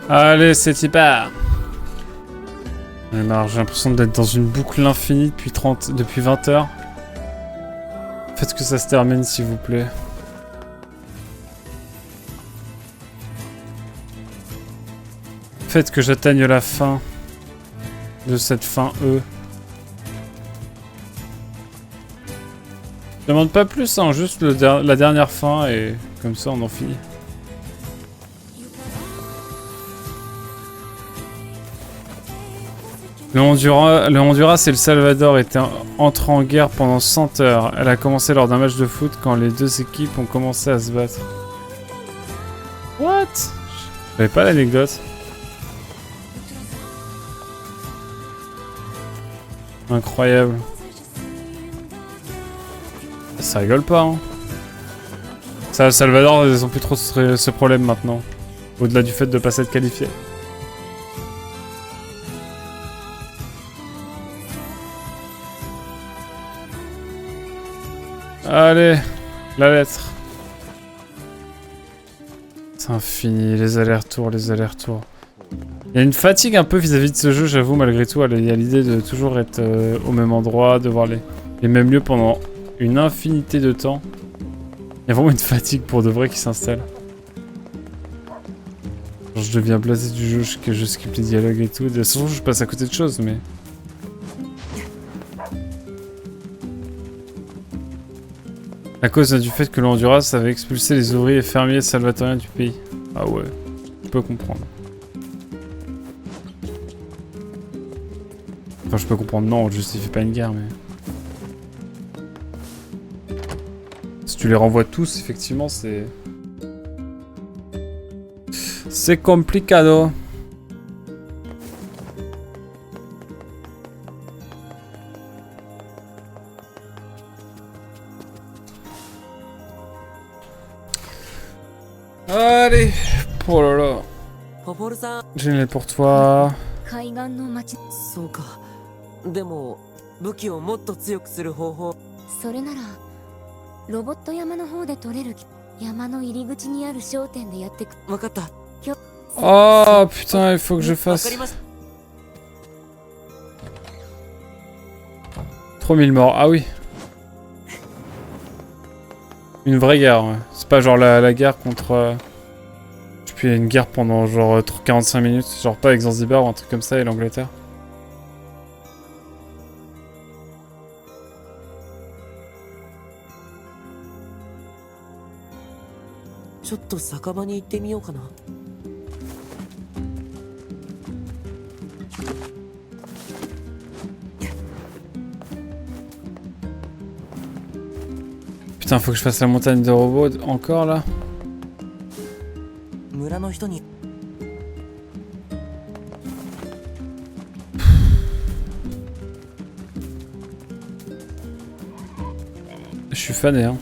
Allez, c'est hyper. J'ai l'impression d'être dans une boucle infinie depuis 20 heures. Faites que ça se termine, s'il vous plaît. Faites que j'atteigne la fin de cette fin E. Je demande pas plus, hein, juste la dernière fin et comme ça on en finit. Le Honduras et le Salvador étaient entrés en guerre pendant 100 heures. Elle a commencé lors d'un match de foot quand les deux équipes ont commencé à se battre. What? J'avais pas l'anecdote. Incroyable. Ça rigole pas, hein. Ça, le Salvador, ils ont plus trop ce problème maintenant. Au-delà du fait de pas s'être qualifié. Allez, la lettre. C'est infini, les allers-retours, les allers-retours. Il y a une fatigue un peu vis-à-vis de ce jeu, j'avoue, malgré tout. Il y a l'idée de toujours être au même endroit, de voir les mêmes lieux pendant une infinité de temps. Il y a vraiment une fatigue pour de vrai qui s'installe. Genre, je deviens blasé du jeu, je skip les dialogues et tout. De toute façon, je passe à côté de choses, mais... À cause du fait que le Honduras avait expulsé les ouvriers fermiers salvatoriens du pays. Ah ouais, je peux comprendre. Enfin, je peux comprendre, non, on justifie pas une guerre, mais... Si tu les renvoies tous, effectivement, c'est... C'est complicado. Allez, oh là là. Génial pour toi. そうか。でも武器をもっと強くする方法。それならロボット山の方で取れる山の入り口にある商店でやってく。わかった。Oh putain, il faut que je fasse 3000 morts. Ah oui. Une vraie guerre, ouais. C'est pas genre la guerre contre... Je sais plus, il y a une guerre pendant genre 45 minutes, genre pas avec Zanzibar ou un truc comme ça et l'Angleterre. Putain, faut que je fasse la montagne de robots encore là. Je suis fané, hein.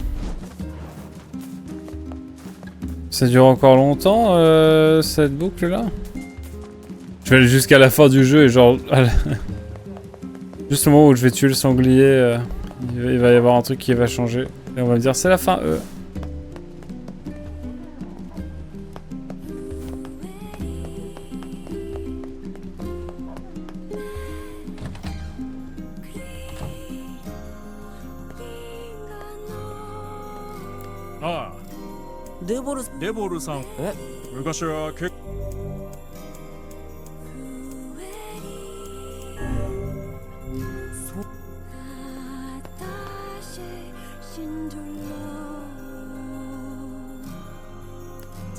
Ça dure encore longtemps cette boucle là. Je vais aller jusqu'à la fin du jeu et genre... Juste au moment où je vais tuer le sanglier, il va y avoir un truc qui va changer. Et on va me dire c'est la fin E. Ah, デボルさん、ち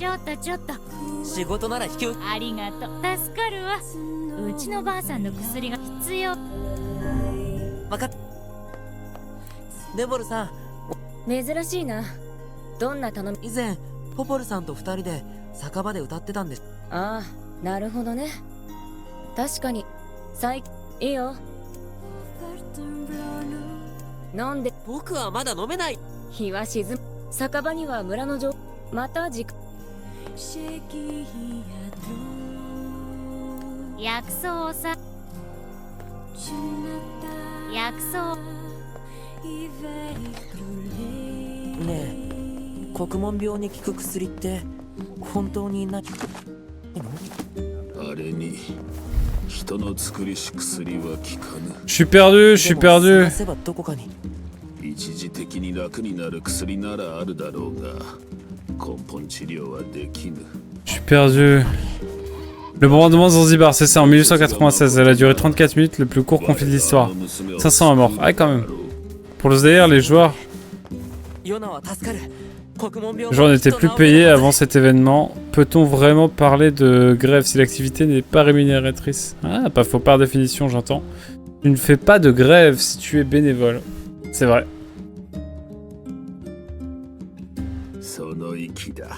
ょっとちょっと、仕事なら引き受ありがとう。助かるわ。うちのばあさんの薬が必要。わかっデボルさん、珍しいな。どんな頼み？以前ポポルさんと2人で酒場で歌ってたんです。ああ、なるほどね。確かに。いいよ。飲んで。僕はまだ飲めない。日は沈む。酒場には村の城。また薬草をさ。薬草。ねえ、国門病に効く薬って本当にないの？あれに人の作りし薬は効かぬ。Je suis perdu, je suis でも探 perdu. せばどこかに。一時的に楽になる薬ならあるだろうが根本治療はできぬ。 Je suis perdu. Le bombardement de Zanzibar, c'est ça, en 1896. Elle a duré 34 minutes, le plus court conflit de l'histoire. 500 à mort. Ah, quand même. Pour le Zaïre, les joueurs n'étaient plus payés avant cet événement. Peut-on vraiment parler de grève si l'activité n'est pas rémunératrice? Ah, pas faux par définition, j'entends. Tu ne fais pas de grève si tu es bénévole. C'est vrai. その息だ。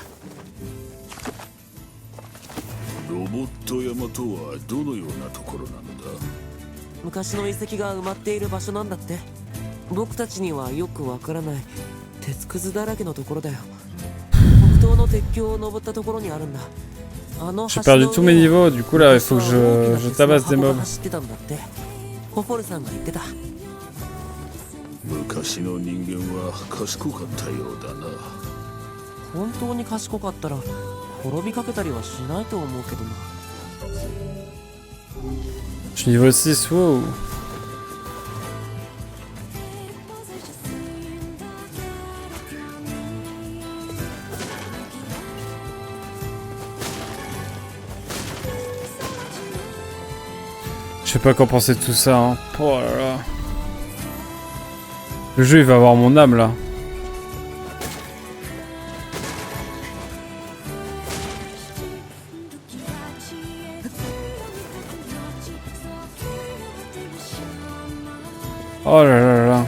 ロボット山とはどのようなところなのだ？昔の遺跡が埋まっている場所なんだって。僕たちにはよくわからない鉄くずだらけのところだよ。北東の鉄橋を登ったところにあるんだ。J'ai perdu tous mes niveaux, du coup là il faut que je tabasse des mobs. 走ってたんだって。ポポルさんが言ってた。昔の人間は賢かったようだな。本当に賢かったら滅びかけたりはしないと思うけどな。Je suis niveau 6, wow. Je sais pas quoi penser de tout ça, hein. Oh là là. Le jeu il va avoir mon âme là. Oh là là là.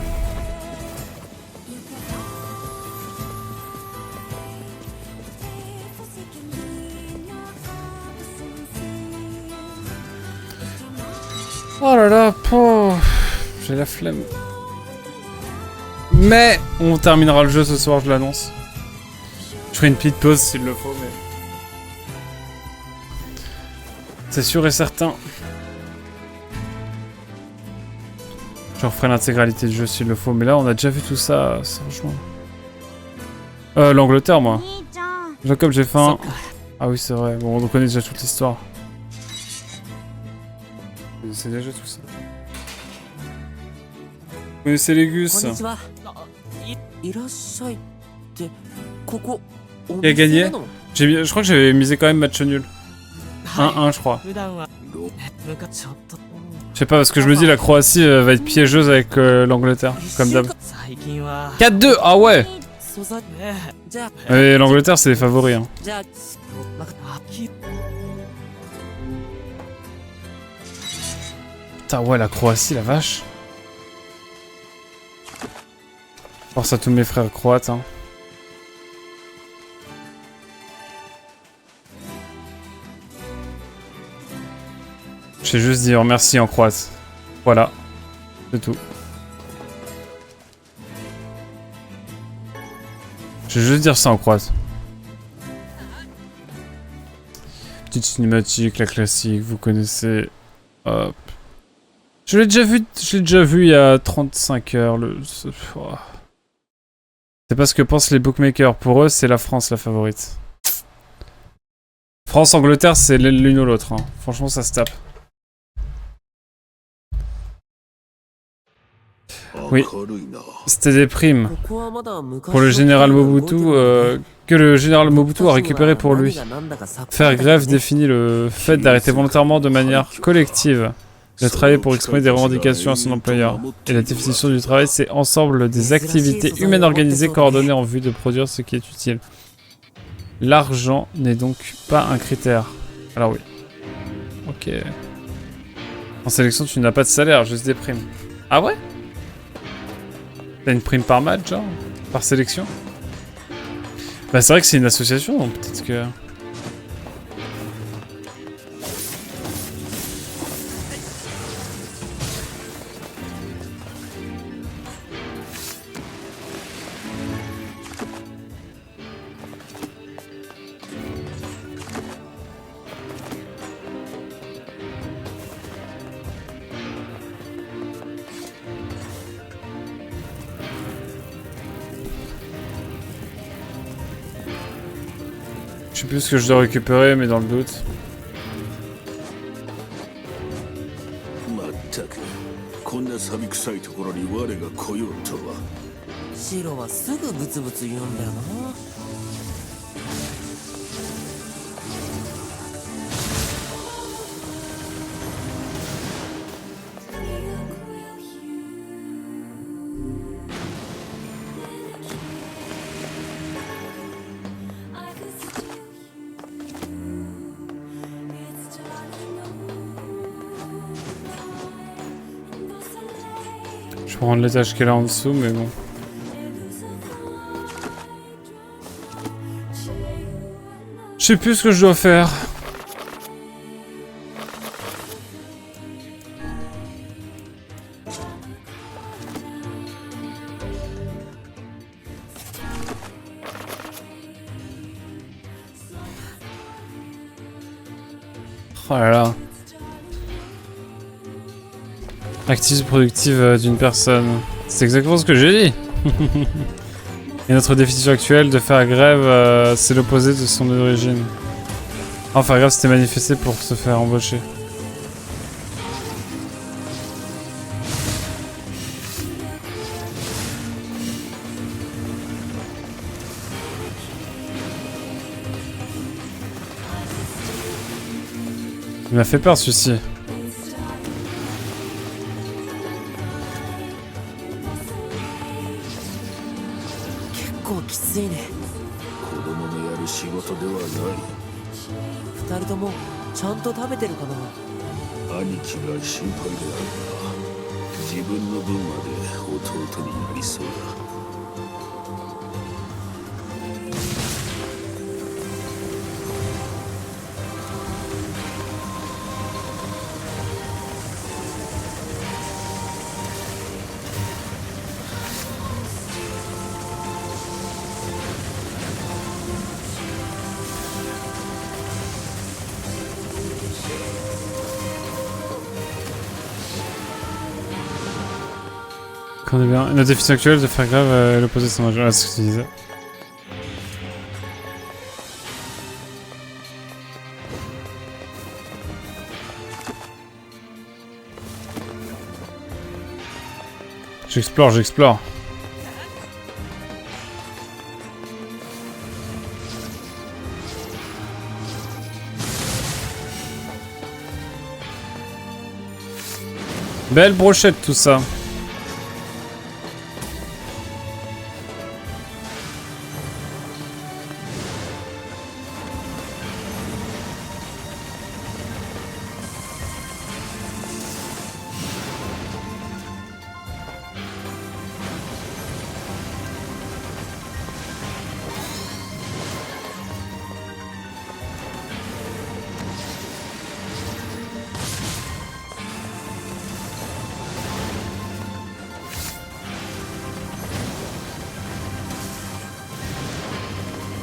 Oh là là, j'ai la flemme. Mais on terminera le jeu ce soir, je l'annonce. Je ferai une petite pause s'il le faut, mais... C'est sûr et certain. Je referai l'intégralité du jeu s'il le faut, mais là on a déjà vu tout ça, franchement. L'Angleterre, moi. Jacob, j'ai faim. Ah oui, c'est vrai. Bon, on connaît déjà toute l'histoire. C'est déjà tout ça. Vous connaissez les Gus? Qui a gagné? Je crois que j'avais misé quand même match nul. 1-1, je crois. Je sais pas, parce que je me dis la Croatie va être piégeuse avec l'Angleterre, comme d'hab. 4-2, ah ouais! Et l'Angleterre, c'est les favoris. Hein. Putain, ouais, la Croatie, la vache. Force à tous mes frères croates. Hein. J'ai juste dit merci en croate. Voilà. C'est tout. Je vais juste dire ça en croate. Petite cinématique, la classique, vous connaissez. Hop. Je l'ai déjà vu il y a 35 heures. C'est pas ce que pensent les bookmakers. Pour eux, c'est la France la favorite. France-Angleterre, c'est l'une ou l'autre. Hein. Franchement, ça se tape. Oui. 明るいな。 C'était des primes ここはまだ昔 pour le général Mobutu, que le général Mobutu a récupéré pour lui. Faire grève définit le fait d'arrêter volontairement de manière collective de travailler pour exprimer des revendications à son employeur. Et la définition du travail, c'est ensemble des activités humaines organisées coordonnées en vue de produire ce qui est utile. L'argent n'est donc pas un critère. Alors oui. Ok. En sélection, tu n'as pas de salaire, juste des primes. Ah ouais? T'as une prime par match, genre? Par sélection? Bah c'est vrai que c'est une association, donc peut-être que... Je sais plus ce que je dois récupérer, mais dans le doute. まったくこんな錆臭いところに我が来ようとは。シロはすぐブツブツ言うんだよな。Je vais prendre l'étage qu'elle a en dessous, mais bon. Je sais plus ce que je dois faire. Oh là là. Activité productive d'une personne. C'est exactement ce que j'ai dit. Et notre définition actuelle de faire grève, c'est l'opposé de son origine. Ah, faire grève, c'était manifester pour se faire embaucher. Il m'a fait peur celui-ci. きついね。子供のやる仕事ではない。二人ともちゃんと食べてるかな。兄貴が心配であるが、自分の分まで弟になりそうだ。On est bien. Notre définition actuelle de faire grève est l'opposé de son origine. Ah, c'est ce que tu disais. J'explore, j'explore. Belle brochette tout ça.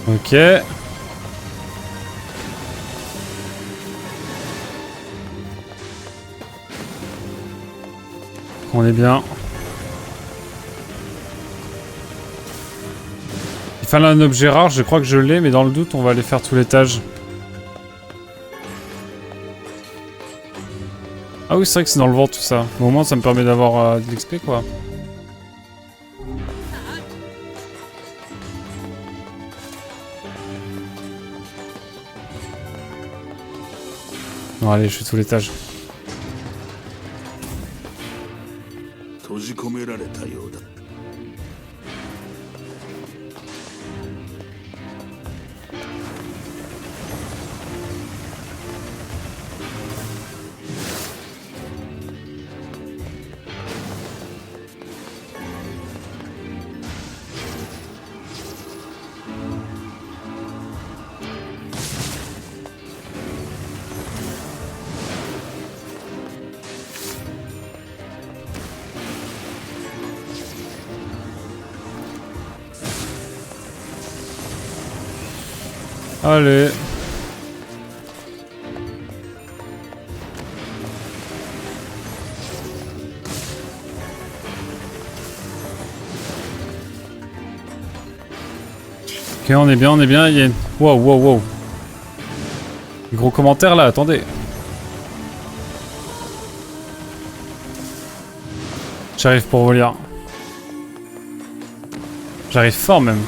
Ok. On est bien. Il fallait un objet rare, je crois que je l'ai, mais dans le doute, on va aller faire tout l'étage. Ah oui, c'est vrai que c'est dans le vent tout ça. Au moins, ça me permet d'avoir de l'XP quoi. Non, allez, je fais tout l'étage. 閉じ込められたようだ。Allez. Ok, on est bien, on est bien. Il y a une... Wow, wow, wow. Gros commentaire là, attendez. J'arrive pour vous lire. J'arrive fort même.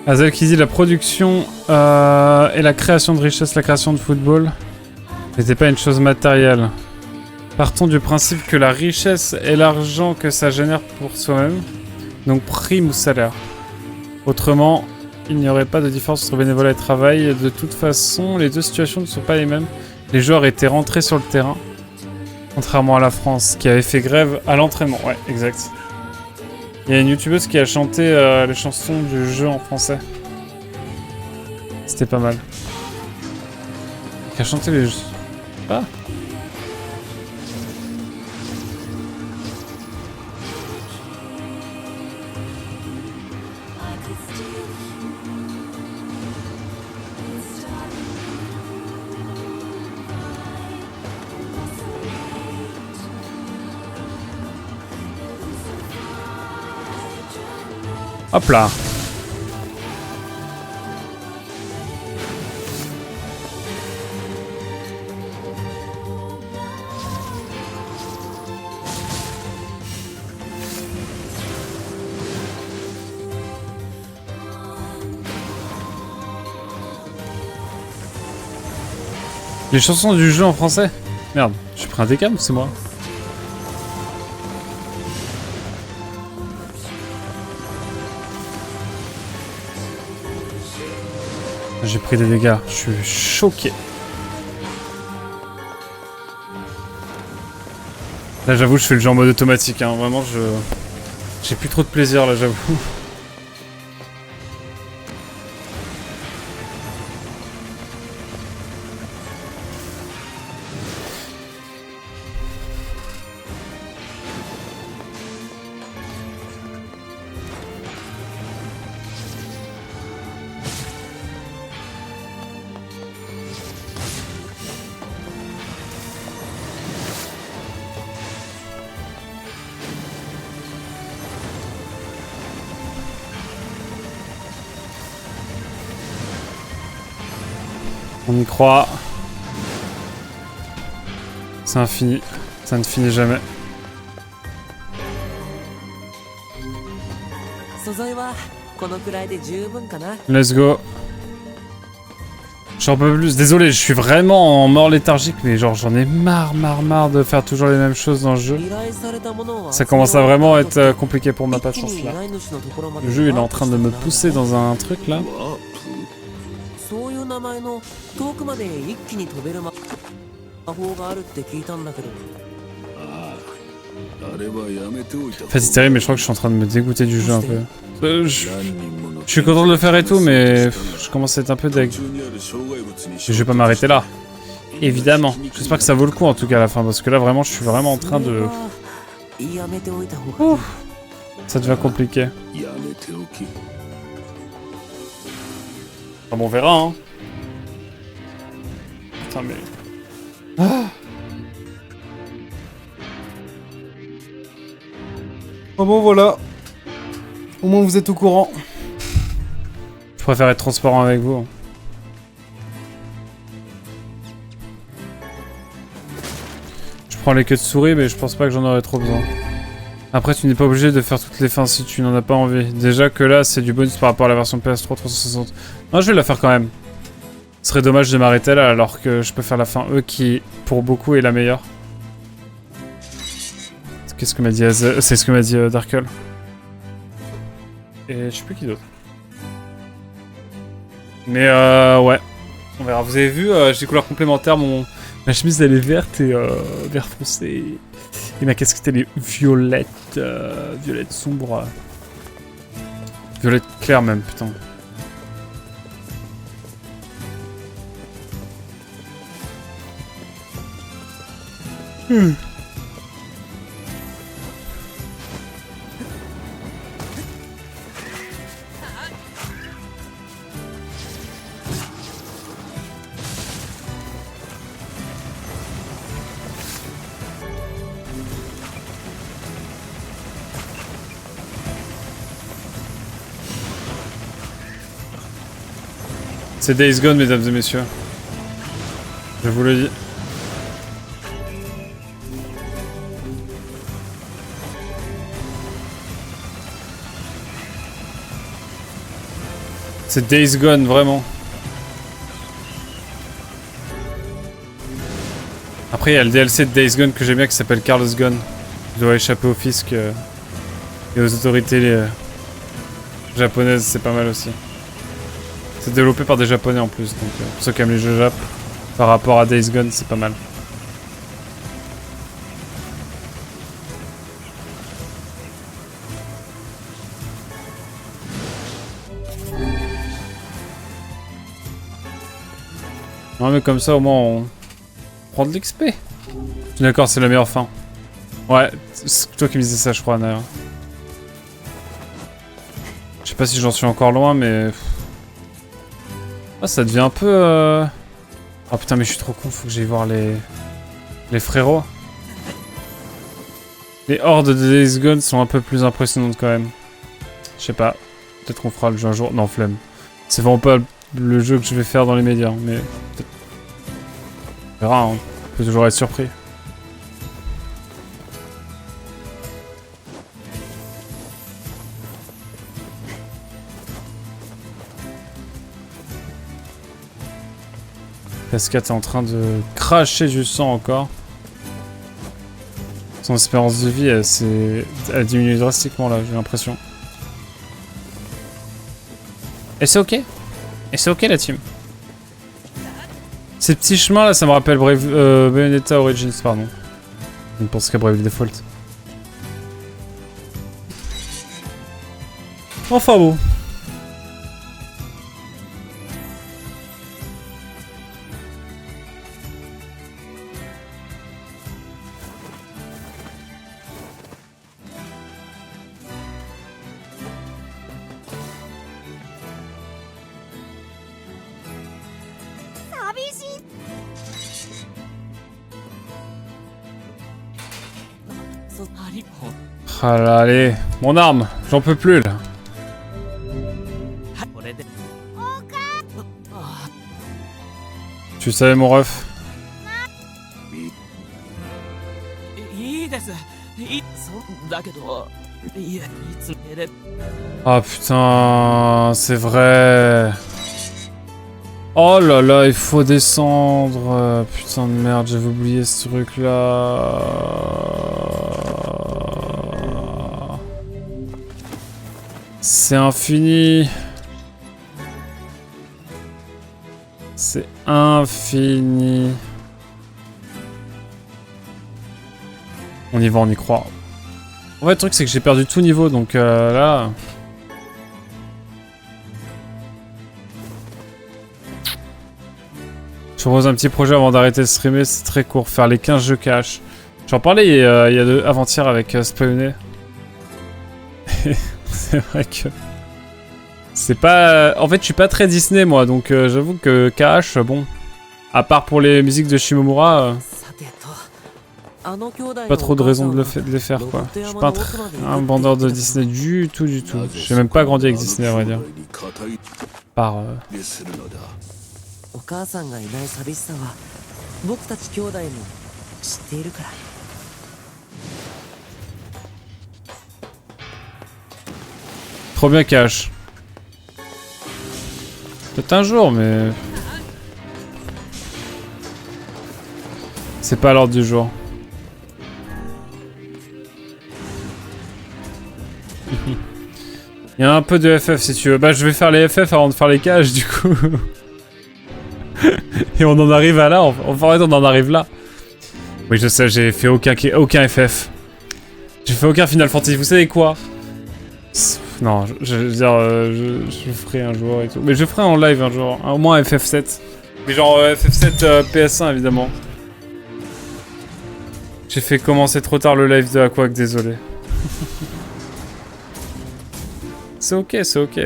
Azel qui dit la production et la création de richesse, la création de football n'était pas une chose matérielle. Partons du principe que la richesse est l'argent que ça génère pour soi-même, donc prime ou salaire. Autrement, il n'y aurait pas de différence entre bénévolat et travail. De toute façon, les deux situations ne sont pas les mêmes. Les joueurs étaient rentrés sur le terrain, contrairement à la France qui avait fait grève à l'entraînement. Ouais, exact. Il y a une youtubeuse qui a chanté les chansons du jeu en français. C'était pas mal. Qui a chanté les jeux. Ah. Hop là. Les chansons du jeu en français? Merde, j'ai pris un décam ou c'est moi? J'ai pris des dégâts, je suis choqué. Là j'avoue je fais le jeu en mode automatique, hein. Vraiment j'ai plus trop de plaisir là j'avoue. On y croit. C'est infini. Ça ne finit jamais. Let's go. J'en peux plus. Désolé, je suis vraiment en mort léthargique, mais genre j'en ai marre de faire toujours les mêmes choses dans le jeu. Ça commence à vraiment être compliqué pour ma patience là. Le jeu il est en train de me pousser dans un truc là. En fait c'est terrible mais je crois que je suis en train de me dégoûter du jeu un peu. Je suis content de le faire et tout mais je commence à être un peu deg. Je vais pas m'arrêter là. Évidemment. J'espère que ça vaut le coup en tout cas à la fin parce que là vraiment je suis vraiment en train de... Ouh. Ça devient compliqué. Ah bon, on verra hein. Putain mais... Ah. Bon voilà. Au moins vous êtes au courant. préfère être transparent avec vous. Je prends les queues de souris, mais je pense pas que j'en aurais trop besoin. Après, tu n'es pas obligé de faire toutes les fins si tu n'en as pas envie. Déjà que là, c'est du bonus par rapport à la version PS3 360. Non, je vais la faire quand même. Ce serait dommage de m'arrêter là, alors que je peux faire la fin E qui, pour beaucoup, est la meilleure. Qu'est-ce que m'a dit c'est ce que m'a dit Darkle. Et je sais plus qui d'autre. Mais ouais. On verra. Vous avez vu, j'ai des couleurs complémentaires. Ma chemise elle est verte et vert foncé. Et ma casquette elle est violette. Violette sombre. Violette claire même, putain. C'est Days Gone, mesdames et messieurs. Je vous le dis. C'est Days Gone, vraiment. Après, il y a le DLC de Days Gone que j'aime bien qui s'appelle Carlos Gone. Il doit échapper au fisc et aux autorités japonaises, c'est pas mal aussi. C'est développé par des japonais en plus, donc pour ceux qui aiment les jeux jap, par rapport à Days Gone, c'est pas mal. Non mais comme ça au moins on prend de l'XP. Je suis d'accord, c'est la meilleure fin. Ouais, c'est toi qui me disais ça je crois, Naya. Je sais pas si j'en suis encore loin mais... Ah, ça devient un peu... Oh putain mais je suis trop con, faut que j'aille voir les frérots. Les hordes de Days Gone sont un peu plus impressionnantes quand même. Je sais pas, peut-être qu'on fera le jeu un jour. Non, flemme. C'est vraiment pas le jeu que je vais faire dans les médias, mais... peut-être... On verra, hein. On peut toujours être surpris. PS4 est en train de cracher du sang encore. Son espérance de vie, elle diminue drastiquement là, j'ai l'impression. Et c'est ok. Et c'est ok la team. Ces petits chemins là, ça me rappelle Bayonetta Origins, pardon. Je ne pense qu'à Bravely Default. Enfin bon. Ah là, allez, mon arme, j'en peux plus là. Tu savais mon ref? Ah putain, c'est vrai. Oh là là, il faut descendre. Putain de merde, j'avais oublié ce truc là. C'est infini. C'est infini. On y va, on y croit. En fait, le truc, c'est que j'ai perdu tout niveau, donc là... Je propose un petit projet avant d'arrêter de streamer, c'est très court, faire les 15 jeux cash. J'en parlais il y a avant-hier avec Spawné. C'est vrai que... C'est pas... En fait, je suis pas très Disney, moi, donc j'avoue que cash, bon... À part pour les musiques de Shimomura... Pas trop de raison de les faire, quoi. Je suis pas un bandeur de Disney du tout. J'ai même pas grandi avec Disney, à vrai dire. par... するのだ。お母さんがいない寂しさは僕たち兄弟も知っているから。 Trop bien cash. Peut-être un jour, mais... C'est pas à l'ordre du jour. Il y a un peu de FF si tu veux. Bah je vais faire les FF avant de faire les caches du coup. Et on en arrive à là, en fait on en arrive là. Oui je sais, j'ai fait aucun FF. J'ai fait aucun Final Fantasy, vous savez quoi? Non, je veux dire, je ferai un jour et tout. Mais je ferai en live un jour, au moins FF7. Mais genre FF7 PS1 évidemment. J'ai fait commencer trop tard le live de Aquac, désolé. C'est ok, c'est ok.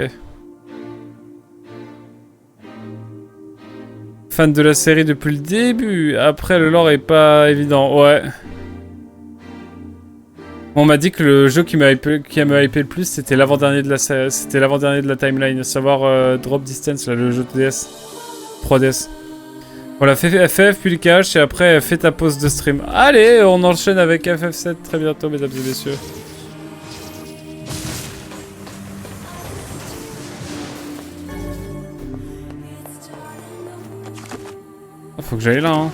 Fan de la série depuis le début. Après, le lore est pas évident. Ouais. On m'a dit que le jeu qui m'a hypé le plus, c'était l'avant-dernier de la timeline, à savoir Drop Distance, là, le jeu de DS. 3DS. Voilà, fais FF, puis le cache, et après, fais ta pause de stream. Allez, on enchaîne avec FF7 très bientôt, mesdames et messieurs. Faut que j'aille là, hein.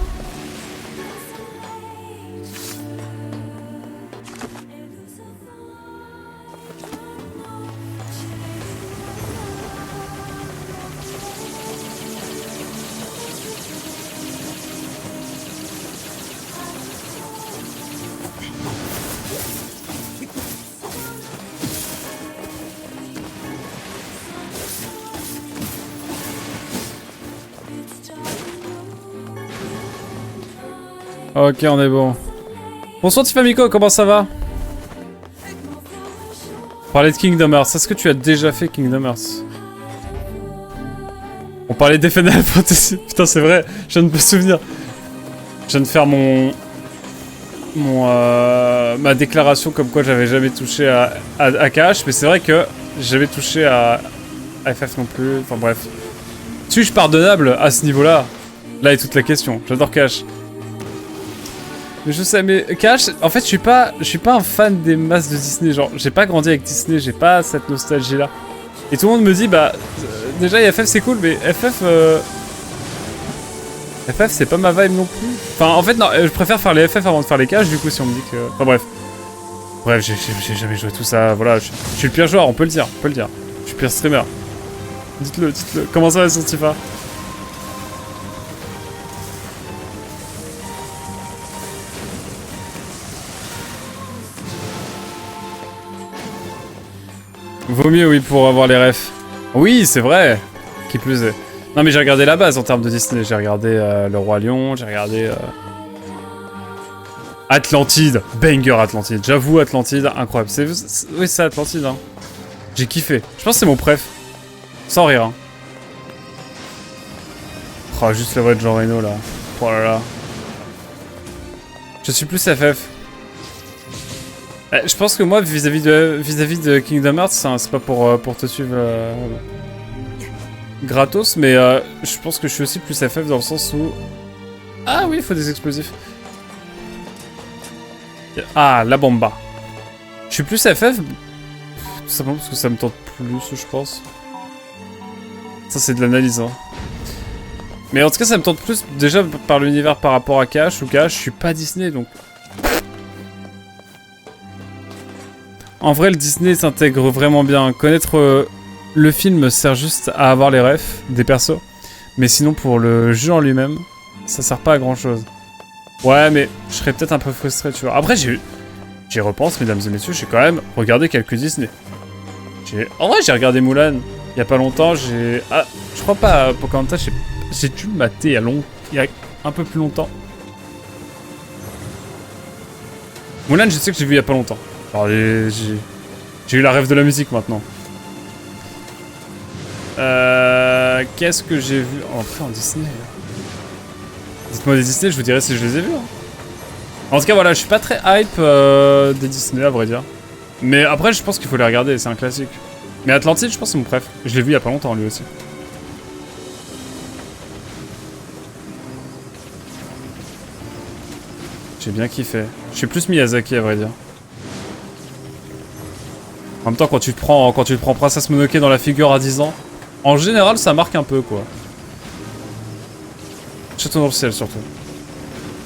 Ok, on est bon. Bonsoir Tifamico, comment ça va? On parlait de Kingdom Hearts. Est-ce que tu as déjà fait Kingdom Hearts? On parlait des Final Fantasy. Putain, c'est vrai, je viens de me souvenir. Je viens de faire ma déclaration comme quoi j'avais jamais touché à KH, mais c'est vrai que j'avais touché à FF non plus. Enfin bref. Suis-je pardonnable à ce niveau-là? Là est toute la question. J'adore KH. Mais je sais, mais KH, en fait, je suis pas un fan des masses de Disney. Genre, j'ai pas grandi avec Disney, j'ai pas cette nostalgie-là. Et tout le monde me dit, bah, déjà, FF c'est cool, mais FF c'est pas ma vibe non plus. Enfin, en fait, non, je préfère faire les FF avant de faire les KH, du coup, si on me dit que. Enfin, bref. Bref, j'ai jamais joué tout ça, voilà. Je suis le pire joueur, on peut le dire, Je suis le pire streamer. Dites-le. Comment ça va sur Tifa? Vaut mieux, oui, pour avoir les refs. Oui, c'est vrai. Qui plus est. Non, mais j'ai regardé la base en termes de Disney. J'ai regardé Le Roi Lion, j'ai regardé... Atlantide. Banger Atlantide. J'avoue, Atlantide, incroyable. Oui, c'est Atlantide, hein. J'ai kiffé. Je pense que c'est mon préf. Sans rire, hein. Oh, juste la voix de Jean Reno, là. Oh là là. Je suis plus FF. Je pense que moi, vis-à-vis de Kingdom Hearts, c'est pas pour te suivre gratos, mais je pense que je suis aussi plus FF dans le sens où... Ah oui, il faut des explosifs. Ah, la bomba. Je suis plus FF, tout simplement parce que ça me tente plus, je pense. Ça, c'est de l'analyse, hein. Mais en tout cas, ça me tente plus déjà par l'univers par rapport à KH, ou KH, je suis pas Disney, donc... En vrai, le Disney s'intègre vraiment bien. Connaître le film sert juste à avoir les refs des persos. Mais sinon, pour le jeu en lui-même, ça sert pas à grand-chose. Ouais, mais je serais peut-être un peu frustré, tu vois. Après, j'y repense, mesdames et messieurs, j'ai quand même regardé quelques Disney. En vrai, j'ai regardé Mulan il y a pas longtemps. Ah, je crois pas Pocahontas, j'ai dû le mater il y a un peu plus longtemps. Mulan, je sais que j'ai vu il y a pas longtemps. Alors, j'ai eu la rêve de la musique maintenant. Qu'est-ce que j'ai vu? Oh, après en Disney. Dites-moi des Disney, je vous dirai si je les ai vus. Hein. En tout cas, voilà, je suis pas très hype des Disney, à vrai dire. Mais après, je pense qu'il faut les regarder, c'est un classique. Mais Atlantide, je pense que c'est mon préf. Je l'ai vu il y a pas longtemps, lui aussi. J'ai bien kiffé. Je suis plus Miyazaki à vrai dire. En même temps, quand tu te prends Princesse Mononoke dans la figure à 10 ans, en général, ça marque un peu, quoi. Château dans le ciel, surtout.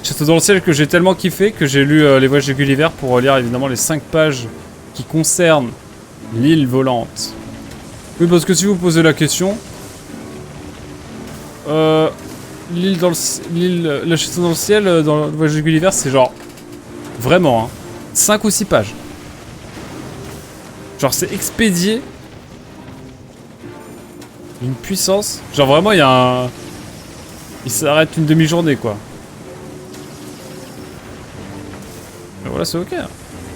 Château dans le ciel que j'ai tellement kiffé que j'ai lu Les Voyages de Gulliver pour lire évidemment les 5 pages qui concernent l'île volante. Oui, parce que si vous posez la question... l'île dans le château dans le ciel dans Le Voyage de Gulliver, c'est genre... Vraiment, hein. 5 ou 6 pages. Genre, c'est expédié. Une puissance. Genre, vraiment, il y a un... Il s'arrête une demi-journée, quoi. Mais voilà, c'est ok.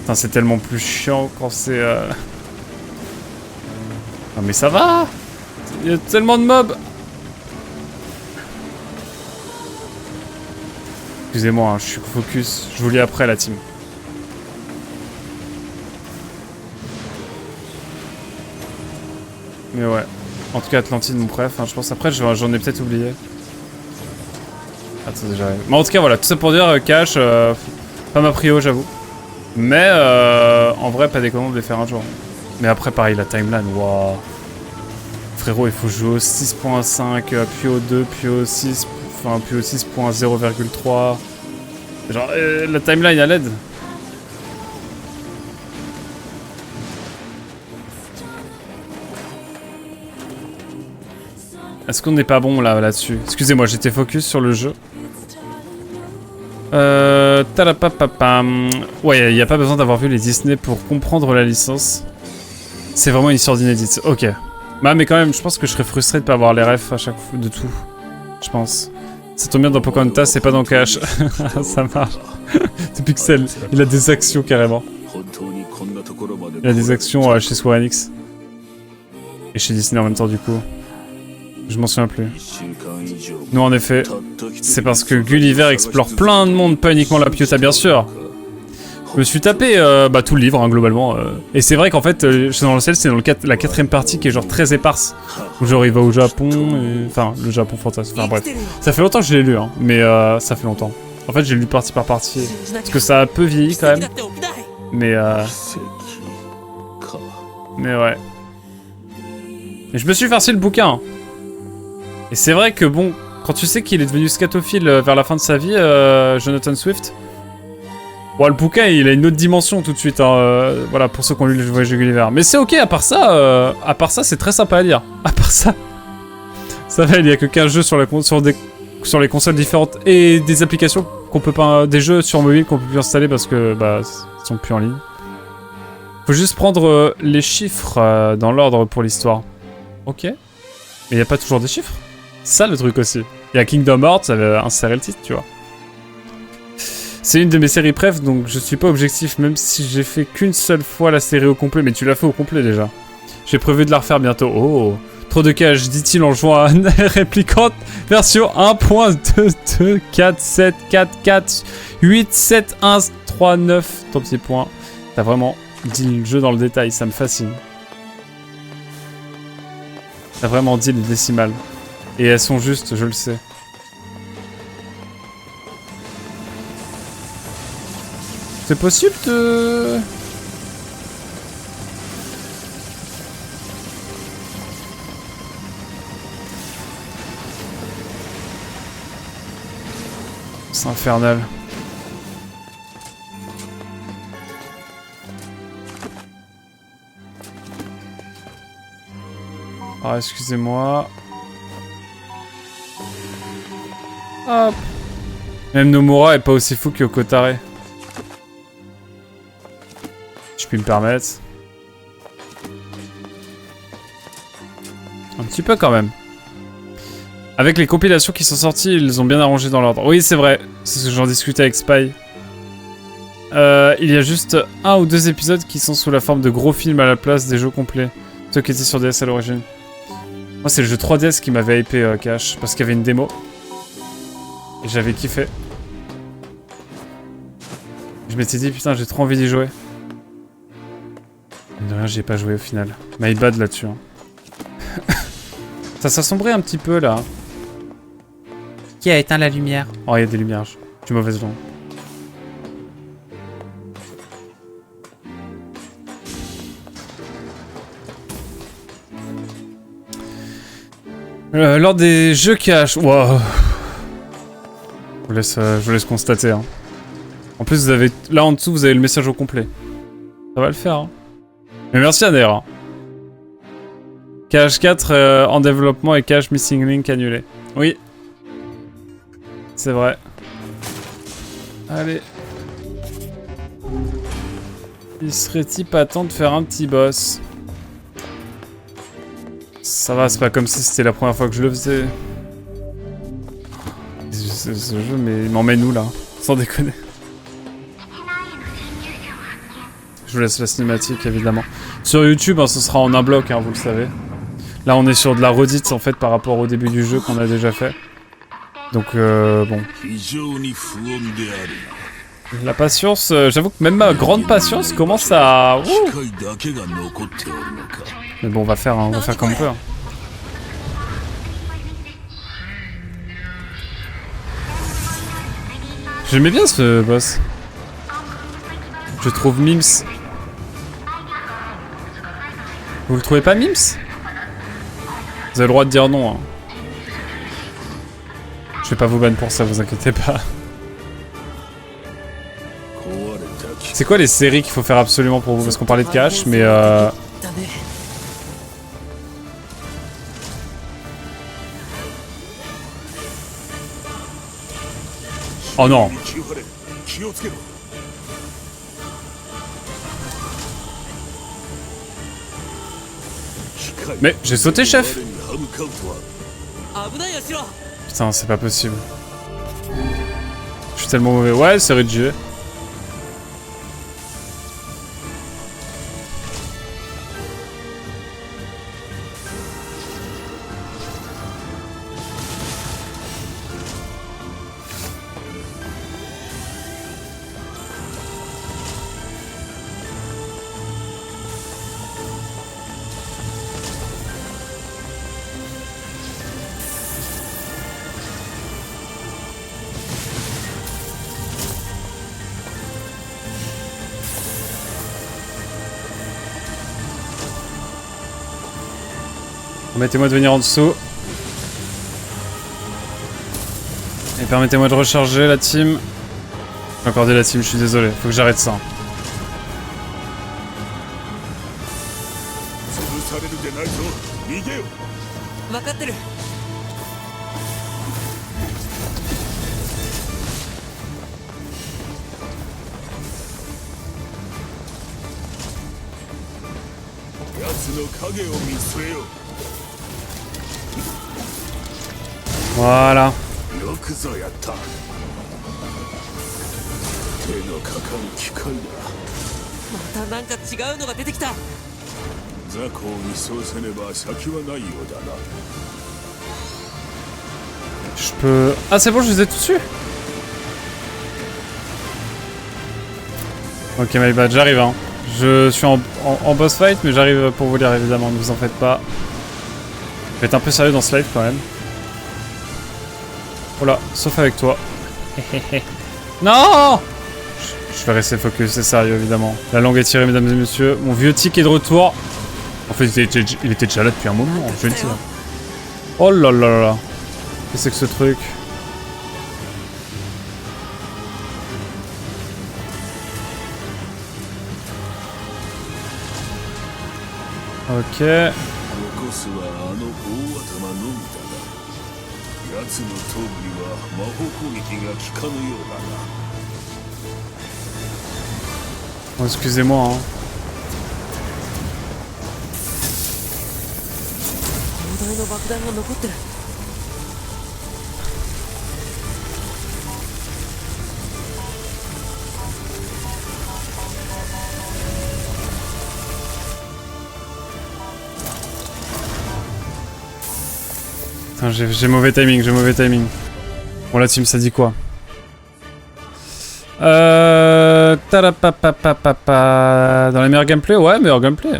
Putain, c'est tellement plus chiant quand c'est... Ah, mais ça va. Il y a tellement de mobs. Excusez-moi, hein, je suis focus. Je vous lis après, la team. Mais ouais. En tout cas, Atlantide, mon préf. Hein, je pense après, j'en ai peut-être oublié. Attends, déjà. Mais en tout cas, voilà. Tout ça pour dire, cash. Pas ma prio, j'avoue. Mais en vrai, pas déconnant de les faire un jour. Mais après, pareil, la timeline. Waouh. Frérot, il faut jouer au 6.5, puis au 2, puis au 6. Enfin, puis au 6.0,3. Genre, la timeline à l'aide. Est-ce qu'on n'est pas bon là-dessus? Excusez-moi, j'étais focus sur le jeu. Talapapapam. Ouais, il n'y a pas besoin d'avoir vu les Disney pour comprendre la licence. C'est vraiment une histoire d'inédite. Ok. Bah, mais quand même, je pense que je serais frustré de pas avoir les refs à chaque fois de tout. Je pense. Ça tombe bien dans Pocahontas, c'est pas dans Cash. Ça marche. C'est Pixel. Il a des actions carrément. Il a des actions chez Square Enix. Et chez Disney en même temps, du coup. Je m'en souviens plus. Non, en effet, c'est parce que Gulliver explore plein de monde, pas uniquement la Piota, bien sûr. Je me suis tapé tout le livre, hein, globalement. Et c'est vrai qu'en fait, Château dans le ciel, c'est dans la 4ème partie qui est genre très éparse. Où genre il va au Japon, et... enfin, le Japon fantasme. Enfin bref. Ça fait longtemps que je l'ai lu, hein, mais ça fait longtemps. En fait, j'ai lu partie par partie. Parce que ça a un peu vieilli quand même. Mais ouais. Et je me suis farci le bouquin. Et c'est vrai que bon, quand tu sais qu'il est devenu scatophile vers la fin de sa vie, Jonathan Swift, bon, le bouquin il a une autre dimension tout de suite, hein, voilà, pour ceux qui ont lu le Voyage de Gulliver. Mais c'est ok, à part ça c'est très sympa à lire. À part ça, ça va, il y a que 15 jeux sur les consoles différentes et des applications qu'on peut pas, des jeux sur mobile qu'on peut plus installer parce que bah ils sont plus en ligne. Faut juste prendre les chiffres dans l'ordre pour l'histoire. Ok. Mais il y a pas toujours des chiffres. Ça le truc aussi. Il y a Kingdom Hearts, insérer le titre, tu vois. C'est une de mes séries préf, donc je suis pas objectif, même si j'ai fait qu'une seule fois la série au complet, mais tu l'as fait au complet déjà. J'ai prévu de la refaire bientôt. Oh, trop de cash, dit-il en jouant à Réplicante version 1.22474487139. Ton petit point. T'as vraiment dit le jeu dans le détail, ça me fascine. T'as vraiment dit les décimales. Et elles sont justes, je le sais. C'est possible de... C'est infernal. Ah, excusez-moi. Hop. Même Nomura est pas aussi fou que Kotare. Je puis me permettre. Un petit peu quand même. Avec les compilations qui sont sorties, ils ont bien arrangé dans l'ordre. Oui, c'est vrai. C'est ce que j'en discutais avec Spy. Il y a juste 1 ou 2 épisodes qui sont sous la forme de gros films à la place des jeux complets. Ceux qui étaient sur DS à l'origine. Moi, c'est le jeu 3DS qui m'avait hypé Cash, parce qu'il y avait une démo. Et j'avais kiffé. Je m'étais dit, putain, j'ai trop envie d'y jouer. De rien, j'y ai pas joué au final. My bad là-dessus. Hein. Ça s'assombrit un petit peu là. Qui a éteint la lumière? Oh, il y a des lumières. Je suis mauvaise langue. Lors des jeux cash... Wow. Je vous laisse constater. Hein. En plus, vous avez... Là, en dessous, vous avez le message au complet. Ça va le faire. Hein. Mais merci Adair. Hein. KH4 en développement et KH Missing Link annulé. Oui. C'est vrai. Allez. Il serait-il pas temps de faire un petit boss? Ça va, c'est pas comme si c'était la première fois que je le faisais. Ce jeu, mais il m'emmène où là? Sans déconner. Je vous laisse la cinématique évidemment. Sur YouTube, hein, ce sera en un bloc, hein, vous le savez. Là, on est sur de la redite en fait par rapport au début du jeu qu'on a déjà fait. Donc, bon. La patience, j'avoue que même ma grande patience commence à... Ouh. Mais bon, on va faire comme on peut. Hein. J'aimais bien ce boss. Je trouve Mims. Vous le trouvez pas Mims? Vous avez le droit de dire non. Hein. Je vais pas vous ban pour ça, vous inquiétez pas. C'est quoi les séries qu'il faut faire absolument pour vous? Parce qu'on parlait de cash, mais Oh non. Mais j'ai sauté, chef. Putain, c'est pas possible. Je suis tellement mauvais. Ouais, c'est Reggie. Permettez-moi de venir en dessous. Et permettez-moi de recharger la team. J'ai encore dit la team, je suis désolé. Faut que j'arrête ça. Voilà. Je peux... Ah c'est bon, je les ai tous dessus. Ok my bad, j'arrive hein. Je suis en boss fight mais j'arrive pour vous lire évidemment, ne vous en faites pas. Je vais être un peu sérieux dans ce live quand même. Voilà, sauf avec toi. Non! Je vais rester focus, c'est sérieux évidemment. La langue est tirée mesdames et messieurs. Mon vieux tic est de retour. En fait il était déjà là depuis un moment, je vais le dire. Oh là là là. Qu'est-ce que c'est que ce truc? Ok. Oh, excusez-moi hein. Putain, j'ai mauvais timing, Bon la team ça dit quoi? Tarapapapapapa. Dans les meilleurs gameplay? Ouais, meilleur gameplay.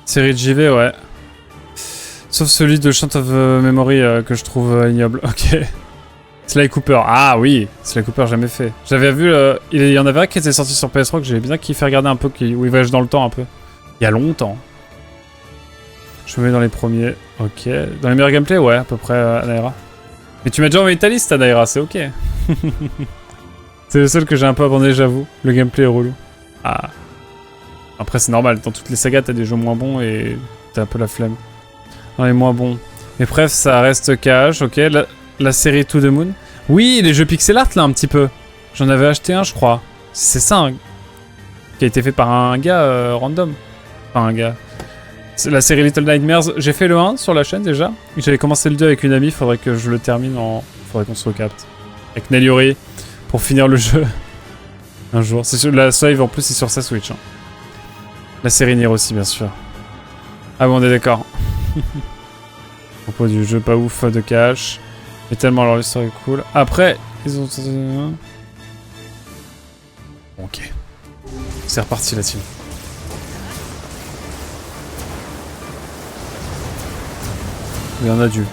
Série de JV, ouais. Sauf celui de Chant of Memory que je trouve ignoble. Ok. Sly Cooper. Ah oui, Sly Cooper, jamais fait. J'avais vu, il y en avait un qui était sorti sur PS3 que j'avais bien kiffé regarder un peu, où il voyage dans le temps un peu. Il y a longtemps. Je me mets dans les premiers. Ok. Dans les meilleurs gameplays, ouais, à peu près, Anaira. Mais tu m'as déjà envoyé ta liste, Anaira, c'est ok. C'est le seul que j'ai un peu abandonné, j'avoue. Le gameplay est relou. Ah. Après, c'est normal. Dans toutes les sagas, t'as des jeux moins bons et t'as un peu la flemme. Dans les moins bons. Mais bref, ça reste cash, ok. La série To The Moon. Oui, les jeux pixel art, là, un petit peu. J'en avais acheté un, je crois. C'est ça, hein, qui a été fait par un gars random. Enfin, un gars. C'est la série Little Nightmares. J'ai fait le 1 sur la chaîne, déjà. J'avais commencé le 2 avec une amie. Faudrait que je le termine en... Faudrait qu'on se recapte. Avec Nelliori. Pour finir le jeu. Un jour. C'est sur la save, en plus, c'est sur sa Switch. Hein. La série Nier aussi, bien sûr. Ah bon, on est d'accord. À propos du jeu pas ouf de cash. Mais tellement leur histoire est cool. Après, ils ont... Ok. C'est reparti la team. Il y en a du.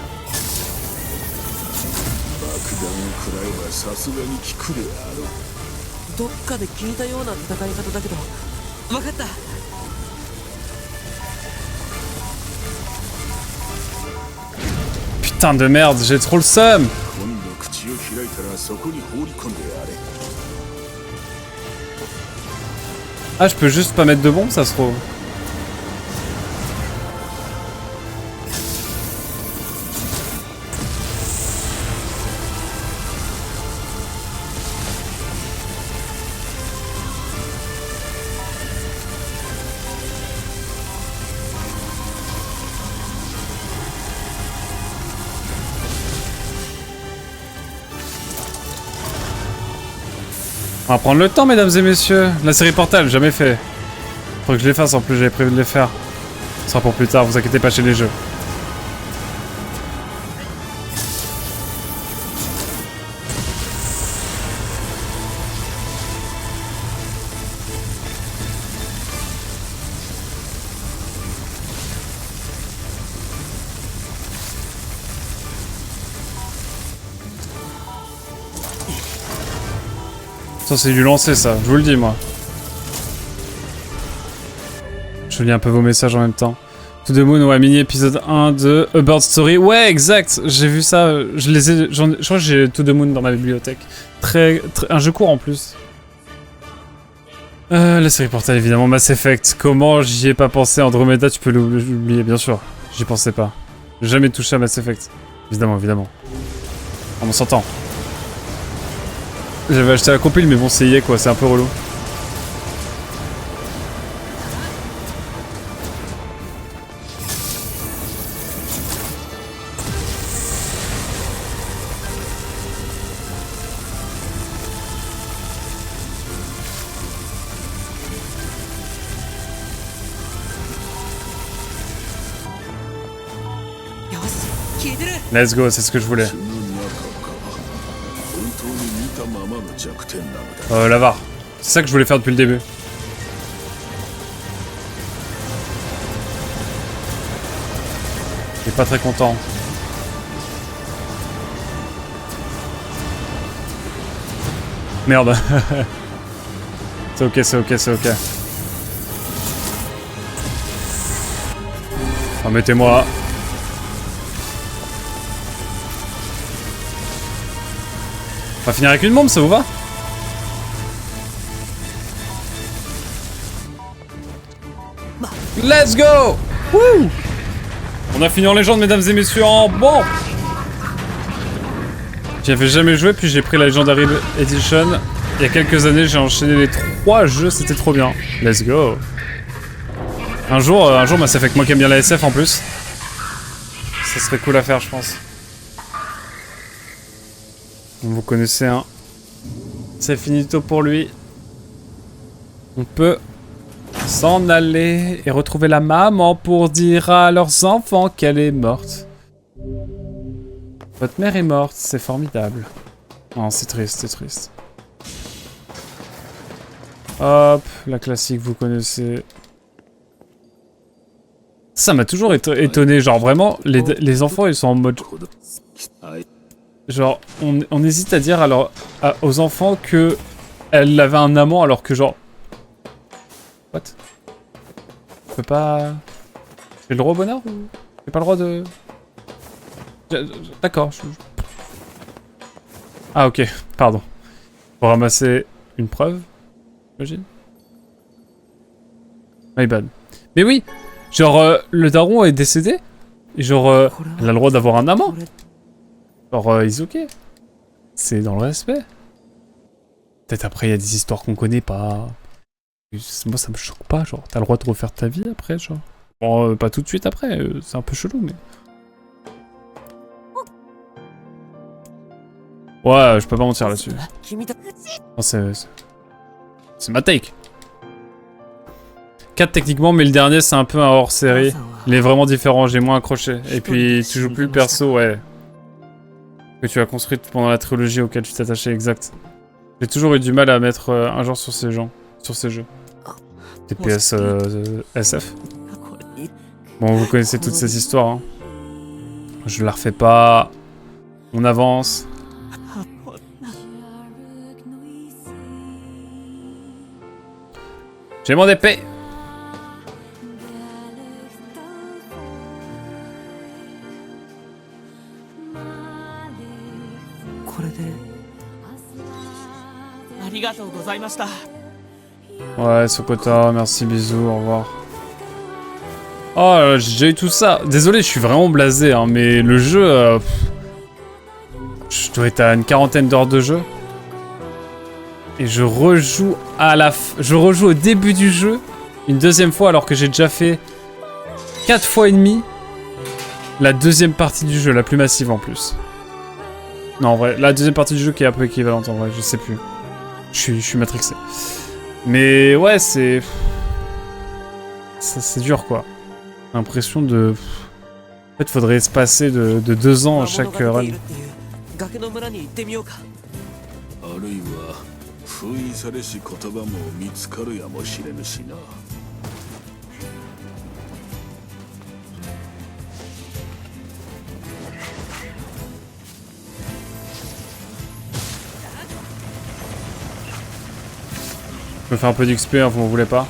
どっかで聞いたような戦い方だけど分かった。 Putain de merde, j'ai trop le seum. Ah, je peux juste pas mettre de bombe, ça se trouve. On va prendre le temps, mesdames et messieurs. La série Portal, jamais fait. Faut que je les fasse en plus, j'avais prévu de les faire. Ce sera pour plus tard, vous inquiétez pas chez les jeux. Ça c'est du lancer ça, je vous le dis moi. Je lis un peu vos messages en même temps. To The Moon, ouais, mini épisode 1 de A Bird Story. Ouais, exact, j'ai vu ça, je crois que j'ai To The Moon dans ma bibliothèque. Un jeu court en plus. La série Portal évidemment, Mass Effect. Comment j'y ai pas pensé? Andromeda, tu peux l'oublier, bien sûr. J'y pensais pas. J'ai jamais touché à Mass Effect. Évidemment, évidemment. On s'entend. J'avais acheté la compile, mais bon, c'est EA quoi, c'est un peu relou. Let's go, c'est ce que je voulais. L'avare. C'est ça que je voulais faire depuis le début. Il est pas très content. Merde. C'est ok, c'est ok, c'est ok. Remettez-moi. On va finir avec une bombe, ça vous va? Let's go! Wouh! On a fini en légende, mesdames et messieurs, en bon! J'y avais jamais joué, puis j'ai pris la Legendary Edition. Il y a quelques années, j'ai enchaîné les 3 jeux, c'était trop bien. Let's go! Un jour, Mass Effect, moi qui aime bien la SF en plus. Ça serait cool à faire, je pense. Vous connaissez, hein. C'est finito pour lui. On peut s'en aller et retrouver la maman pour dire à leurs enfants qu'elle est morte. Votre mère est morte, c'est formidable. Non, c'est triste, c'est triste. Hop, la classique, vous connaissez. Ça m'a toujours étonné, genre vraiment, les enfants ils sont en mode... Genre, on hésite à dire aux enfants que elle avait un amant alors que genre... What? Je peux pas... J'ai le droit au bonheur ou... J'ai pas le droit de... D'accord. Ah ok, pardon. Pour ramasser une preuve, j'imagine. My bad. Mais oui, genre le daron est décédé. Et genre, elle a le droit d'avoir un amant. Genre, ils ok. C'est dans le respect. Peut-être après, il y a des histoires qu'on connaît pas. Moi, ça me choque pas, genre. T'as le droit de refaire ta vie après, genre. Bon, pas tout de suite après, c'est un peu chelou, mais... Ouais, je peux pas mentir là-dessus. C'est ma take. 4 techniquement, mais le dernier, c'est un peu un hors-série. Il est vraiment différent, j'ai moins accroché. Et puis, tu joues plus le perso, ouais. Que tu as construit pendant la trilogie auquel tu t'attachais, exact. J'ai toujours eu du mal à mettre un genre sur ces jeux. TPS SF. Bon, vous connaissez toutes ces histoires, hein. Je la refais pas. On avance. J'ai mon épée. Ouais, Sokota, merci, bisous, au revoir. Oh, j'ai déjà eu tout ça. Désolé, je suis vraiment blasé, hein, mais le jeu... je dois être à une 40aine d'heures de jeu. Et je rejoue je rejoue au début du jeu une deuxième fois alors que j'ai déjà fait 4 fois et demi la deuxième partie du jeu, la plus massive en plus. Non, en vrai, la deuxième partie du jeu qui est un peu équivalente en vrai, je sais plus. Je suis matrixé. Mais ouais, c'est dur quoi. L'impression de... En fait, faudrait se passer de 2 ans à chaque run. 封印されし言葉も見つかるやもしれぬしな。Je me fais un peu d'XP, hein, vous m'en voulez pas.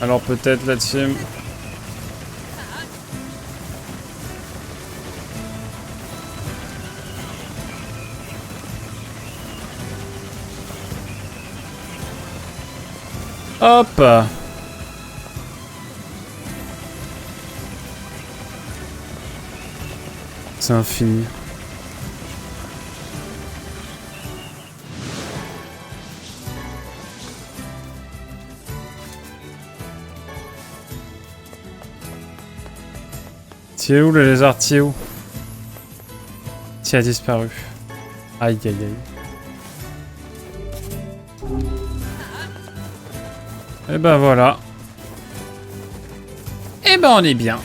Alors peut-être la team. Hop. C'est infini. T'es où le lézard? T'es où? T'y a disparu. Aïe aïe aïe. Et ben voilà. Et ben on est bien.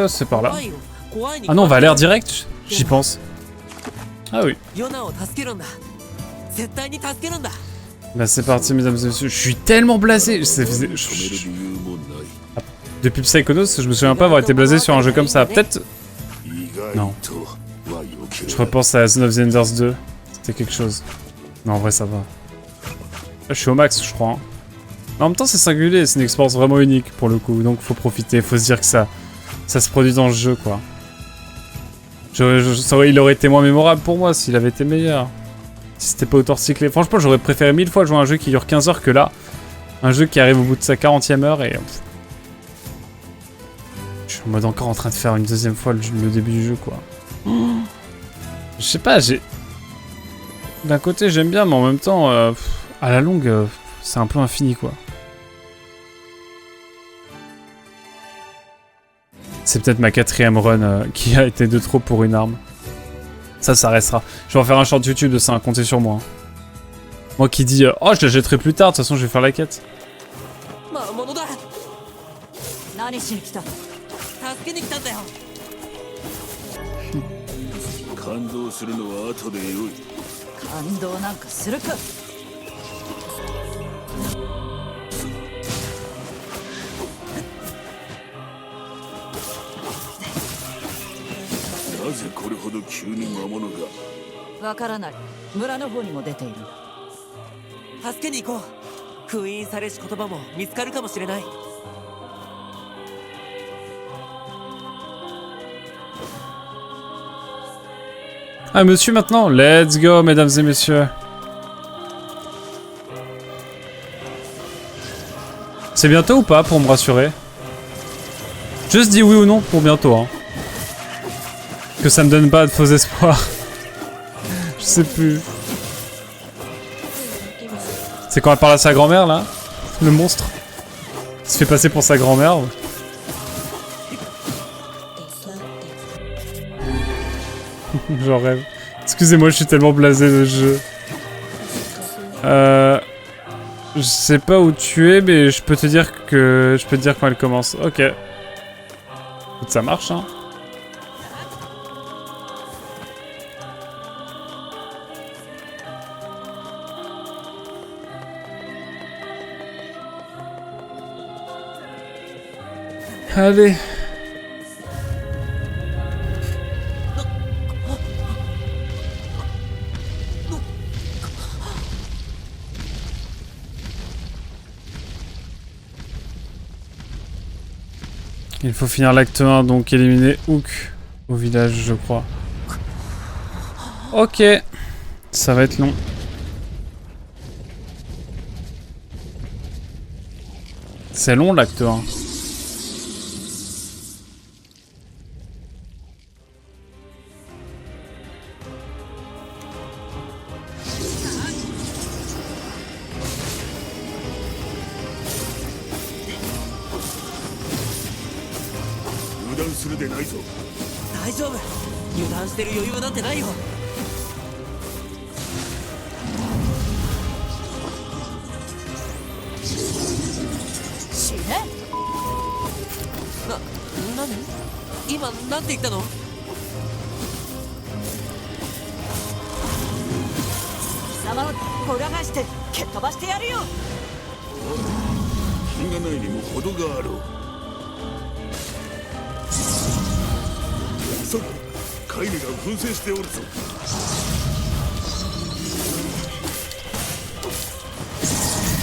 C'est par là. Ah non, on va à l'air direct. J'y pense. Ah oui. Bah c'est parti mesdames et messieurs, je suis tellement blasé. Depuis Psychonauts, je me souviens pas avoir été blasé sur un jeu comme ça. Peut-être... Non. Je repense à Zone of the Enders 2. C'était quelque chose. Non en vrai ça va. Je suis au max je crois. Hein. En même temps c'est singulier, c'est une expérience vraiment unique pour le coup. Donc faut profiter, faut se dire que ça se produit dans le jeu quoi. Il aurait été moins mémorable pour moi s'il avait été meilleur. Si c'était pas autant recyclé. Franchement, j'aurais préféré 1000 fois jouer à un jeu qui dure 15 heures que là. Un jeu qui arrive au bout de sa 40e heure et... Je suis en mode encore en train de faire une deuxième fois le début du jeu, quoi. Je sais pas, j'ai... D'un côté, j'aime bien, mais en même temps, à la longue, c'est un peu infini, quoi. C'est peut-être ma 4ème run qui a été de trop pour une arme. Ça restera. Je vais en faire un short YouTube de ça, comptez sur moi. Moi qui dis oh je la jetterai plus tard, de toute façon je vais faire la quête. ぜこれほど急に魔物が。わからない。村の方にも出ている。助けに行こう。封印されし言葉も見つかるかもしれない。Ah, monsieur maintenant. Let's go, mesdames et messieurs. C'est bientôt ou pas pour me rassurer? Juste dis oui ou non pour bientôt, hein. Que ça me donne pas de faux espoirs. Je sais plus. C'est quand elle parle à sa grand-mère là? Le monstre? Il se fait passer pour sa grand-mère. J'en rêve. Excusez-moi, je suis tellement blasé de ce jeu. Je sais pas où tu es, mais je peux te dire que... Je peux te dire quand elle commence. Ok. Écoute, ça marche, hein. Allez. Il faut finir l'acte 1, donc éliminer Hook au village, je crois. Ok. Ça va être long. C'est long l'acte 1.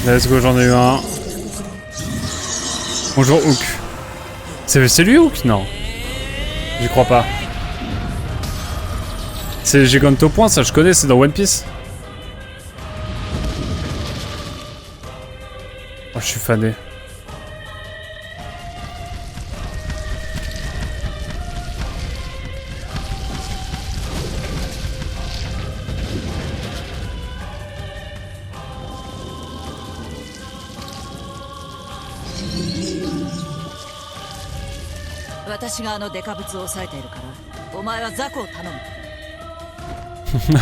Let's go, j'en ai eu un. Bonjour Hook. C'est lui Hook? Non. J'y crois pas. C'est Gigante au point, ça je connais, c'est dans One Piece. Oh, je suis fané.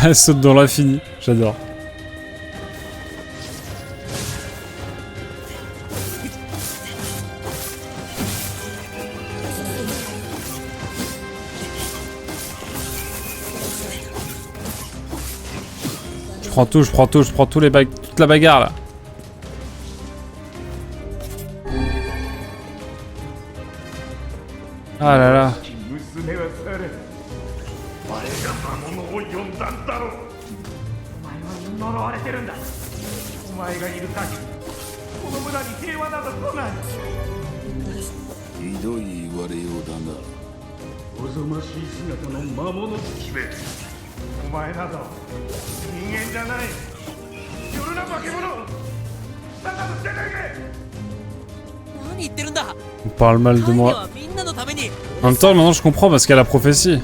Elle saute dans l'infini, j'adore. Je prends tout, je prends tout, je prends tous les toute la bagarre là. Ah là là. On parle mal de moi. En même temps, maintenant je comprends parce qu'il y a la prophétie.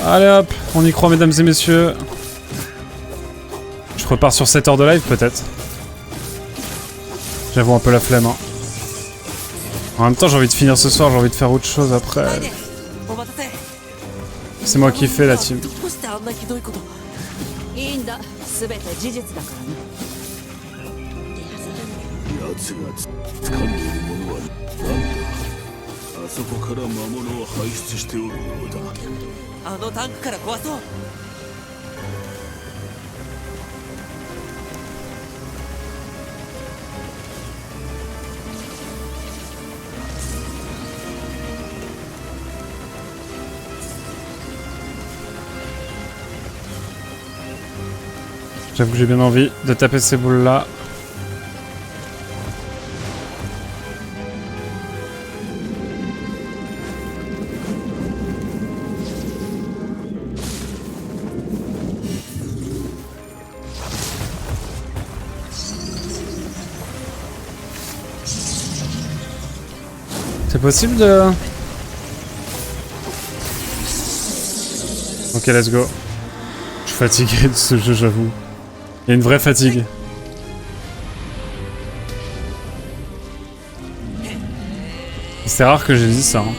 Allez hop, on y croit mesdames et messieurs. Je repars sur 7 heures de live peut-être. J'avoue un peu la flemme hein. En même temps j'ai envie de finir ce soir, j'ai envie de faire autre chose après. C'est moi qui fais la team. J'avoue que j'ai bien envie de taper ces boules là. C'est possible de... Ok, let's go. Je suis fatigué de ce jeu, j'avoue. Il y a une vraie fatigue. C'est rare que j'ai dit ça. Hein.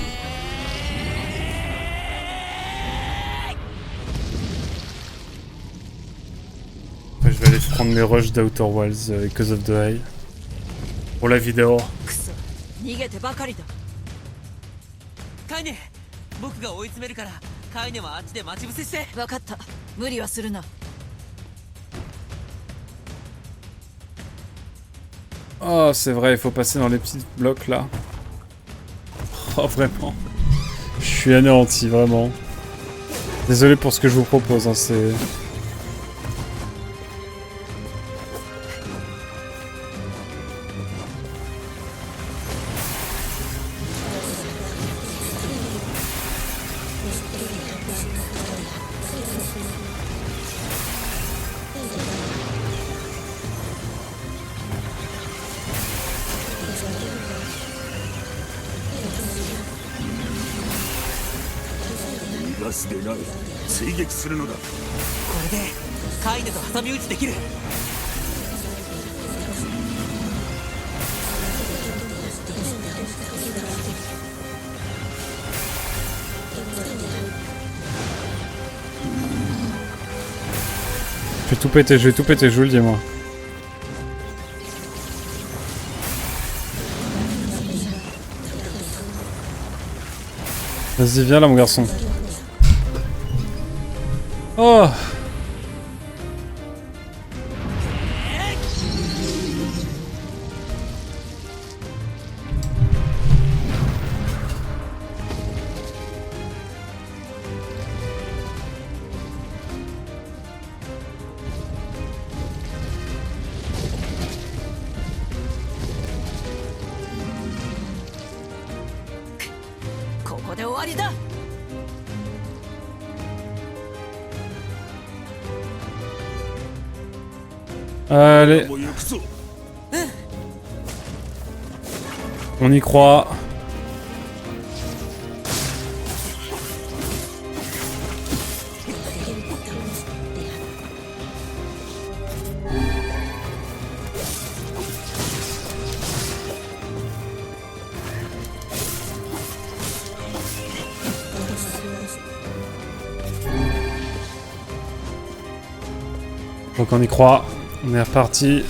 Je vais aller prendre mes rushs d'Outer Wilds Cause of the High. Pour la vidéo. 逃げてばかりだ。カイネ、僕が追い詰めるからカイネはあっちで待ち伏せして。分かった。無理はするな。Oh, c'est vrai, il faut passer dans les petits blocs là. Oh, vraiment. Je suis anéanti, vraiment. Désolé pour ce que je vous propose, hein, c'est... je vais tout péter, je vous le dis moi. Vas-y, viens là mon garçon. Oh! Allez. On y croit. Donc on y croit. On est reparti.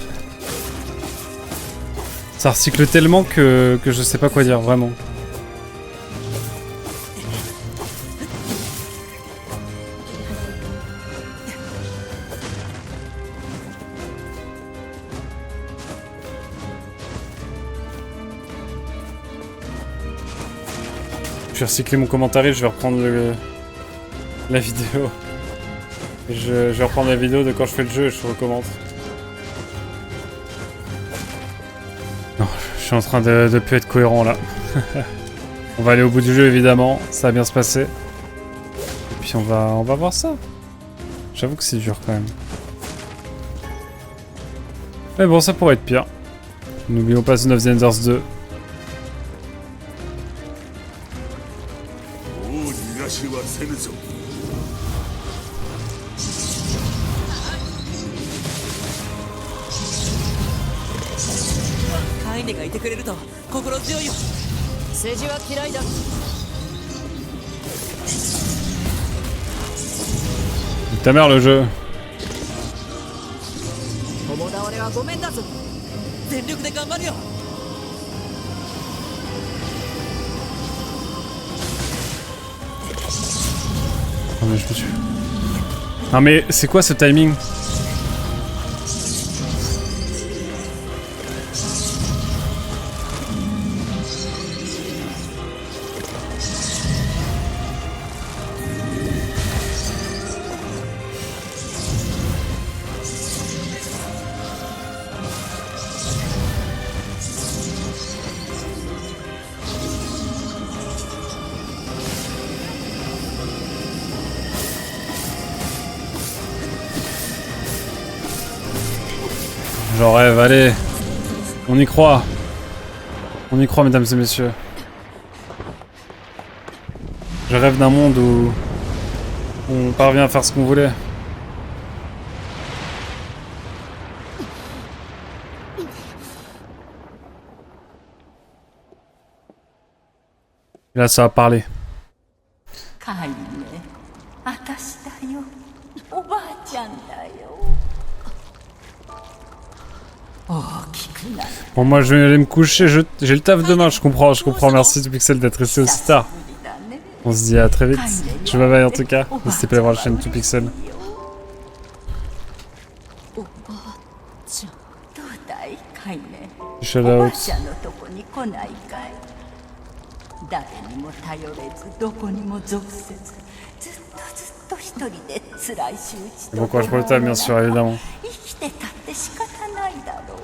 Ça recycle tellement que je sais pas quoi dire, vraiment. Je vais recycler mon commentaire et je vais reprendre la vidéo. Je vais reprendre la vidéo de quand je fais le jeu et je recommence. Non, je suis en train de plus être cohérent là. On va aller au bout du jeu évidemment, ça va bien se passer. Et puis on va voir ça. J'avoue que c'est dur quand même. Mais bon, ça pourrait être pire. N'oublions pas Zone of the Enders 2. Ta mère le jeu. Oh mais je me suis... Non mais c'est quoi ce timing? J'en rêve, allez. On y croit. On y croit, mesdames et messieurs. Je rêve d'un monde où on parvient à faire ce qu'on voulait. Et là, ça va parler. カイネ、私だよ。おばあちゃんだよ。大きくなる。 Bon, moi, je vais aller me coucher. J'ai le taf demain, je comprends. Merci, Pixel, d'être resté aussi tard. だね。 On se dit à très vite. Je vous bye en tout cas. N'hésitez pas à aller voir la chaîne 2Pixel. おばあちゃん。どうだい、カイネ。 Shout おばあ out. ちゃんのとこに来ないかい。誰にも頼れず、どこにも属せず、ずっと一人で辛い仕打ち Et と bon courage pour le taf, bien sûr, évidemment. 生きてたって仕方ないだろ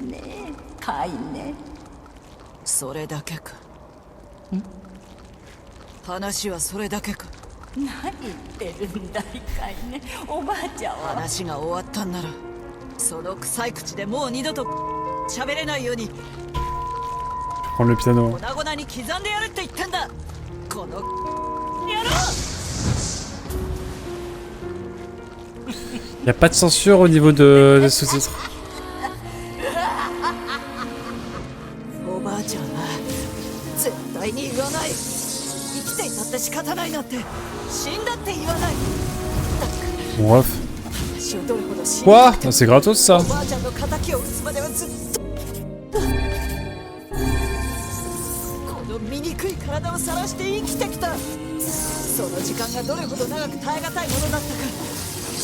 う。ねえ、カイネ。それだけか。話はそれだけか。何言ってるんだいかいね。おばあちゃんは話が終わったんなら、その臭い口でもう二度と喋れないように Prendre le piano. 粉々に刻んでやるって言ったんだ。この野郎。 Y a pas de censure au niveau des sous-titres. おばあちゃんは絶対に言わない。生きていたって仕方ないなんて死んだって言わない。 Bon, ref. 私をどれほど信じ Quoi? Ah, c'est gratos ça. おばあちゃんの仇を討つまではずっとこの醜い体を晒して生きてきた。その時間がどれほど長く耐え難いものだったか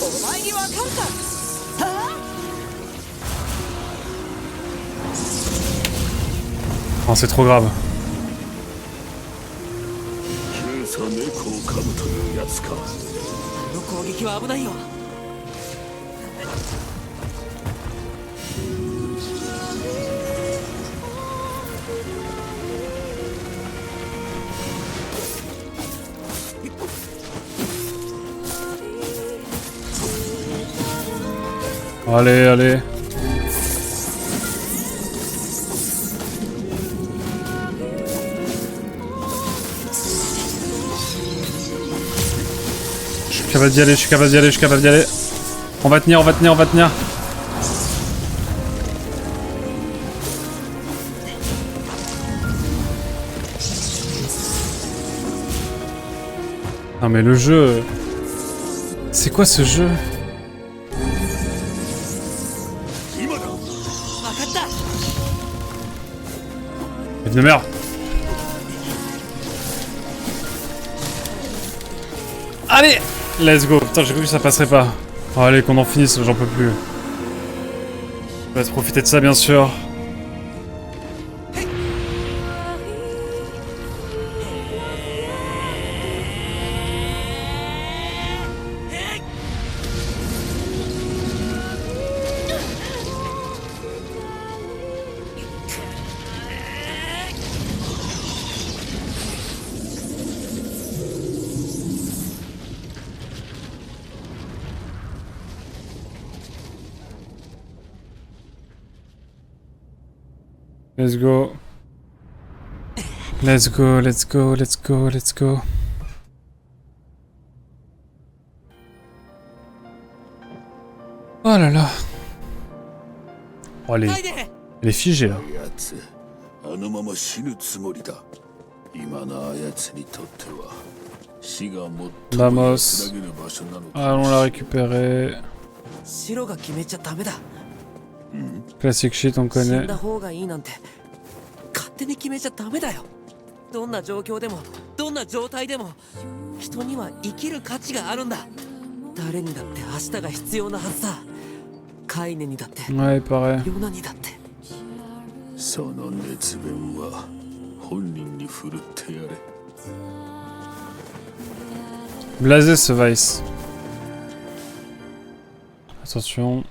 お前にわかるか。はあ Oh, c'est trop grave. 今朝猫を噛むというやつか。あの攻撃は危ないよ。Allez, allez. Je suis capable d'y aller, je suis capable d'y aller, je suis capable d'y aller. On va tenir, on va tenir, on va tenir. Non mais le jeu... C'est quoi ce jeu? 今だ。分かった。 Vive de merde. Allez, let's go. Putain, j'ai cru que ça passerait pas. Oh, allez, qu'on en finisse, j'en peux plus. On va se profiter de ça, bien sûr. Let's go. Let's go, let's go, let's go, let's go. Oh là là. Oh, elle est figée là. やつ、あのまま死ぬつもりだ。今のあやつにとっては死が最も安らげる場所なのか。 Allons la récupérer. 白が決めちゃダメだ。 Classic shit, on 死ん connaît. だ方がいいなんて勝手に決めちゃダメだよ。どんな状況でもどんな状態でも人には生きる価値があるんだ。誰にだって明日が必要なはずだ。カイネにだって Ouais, pareil. ヨナにだって。その熱弁は本人に振るってやれ。 Blasé ce Vice. Attention.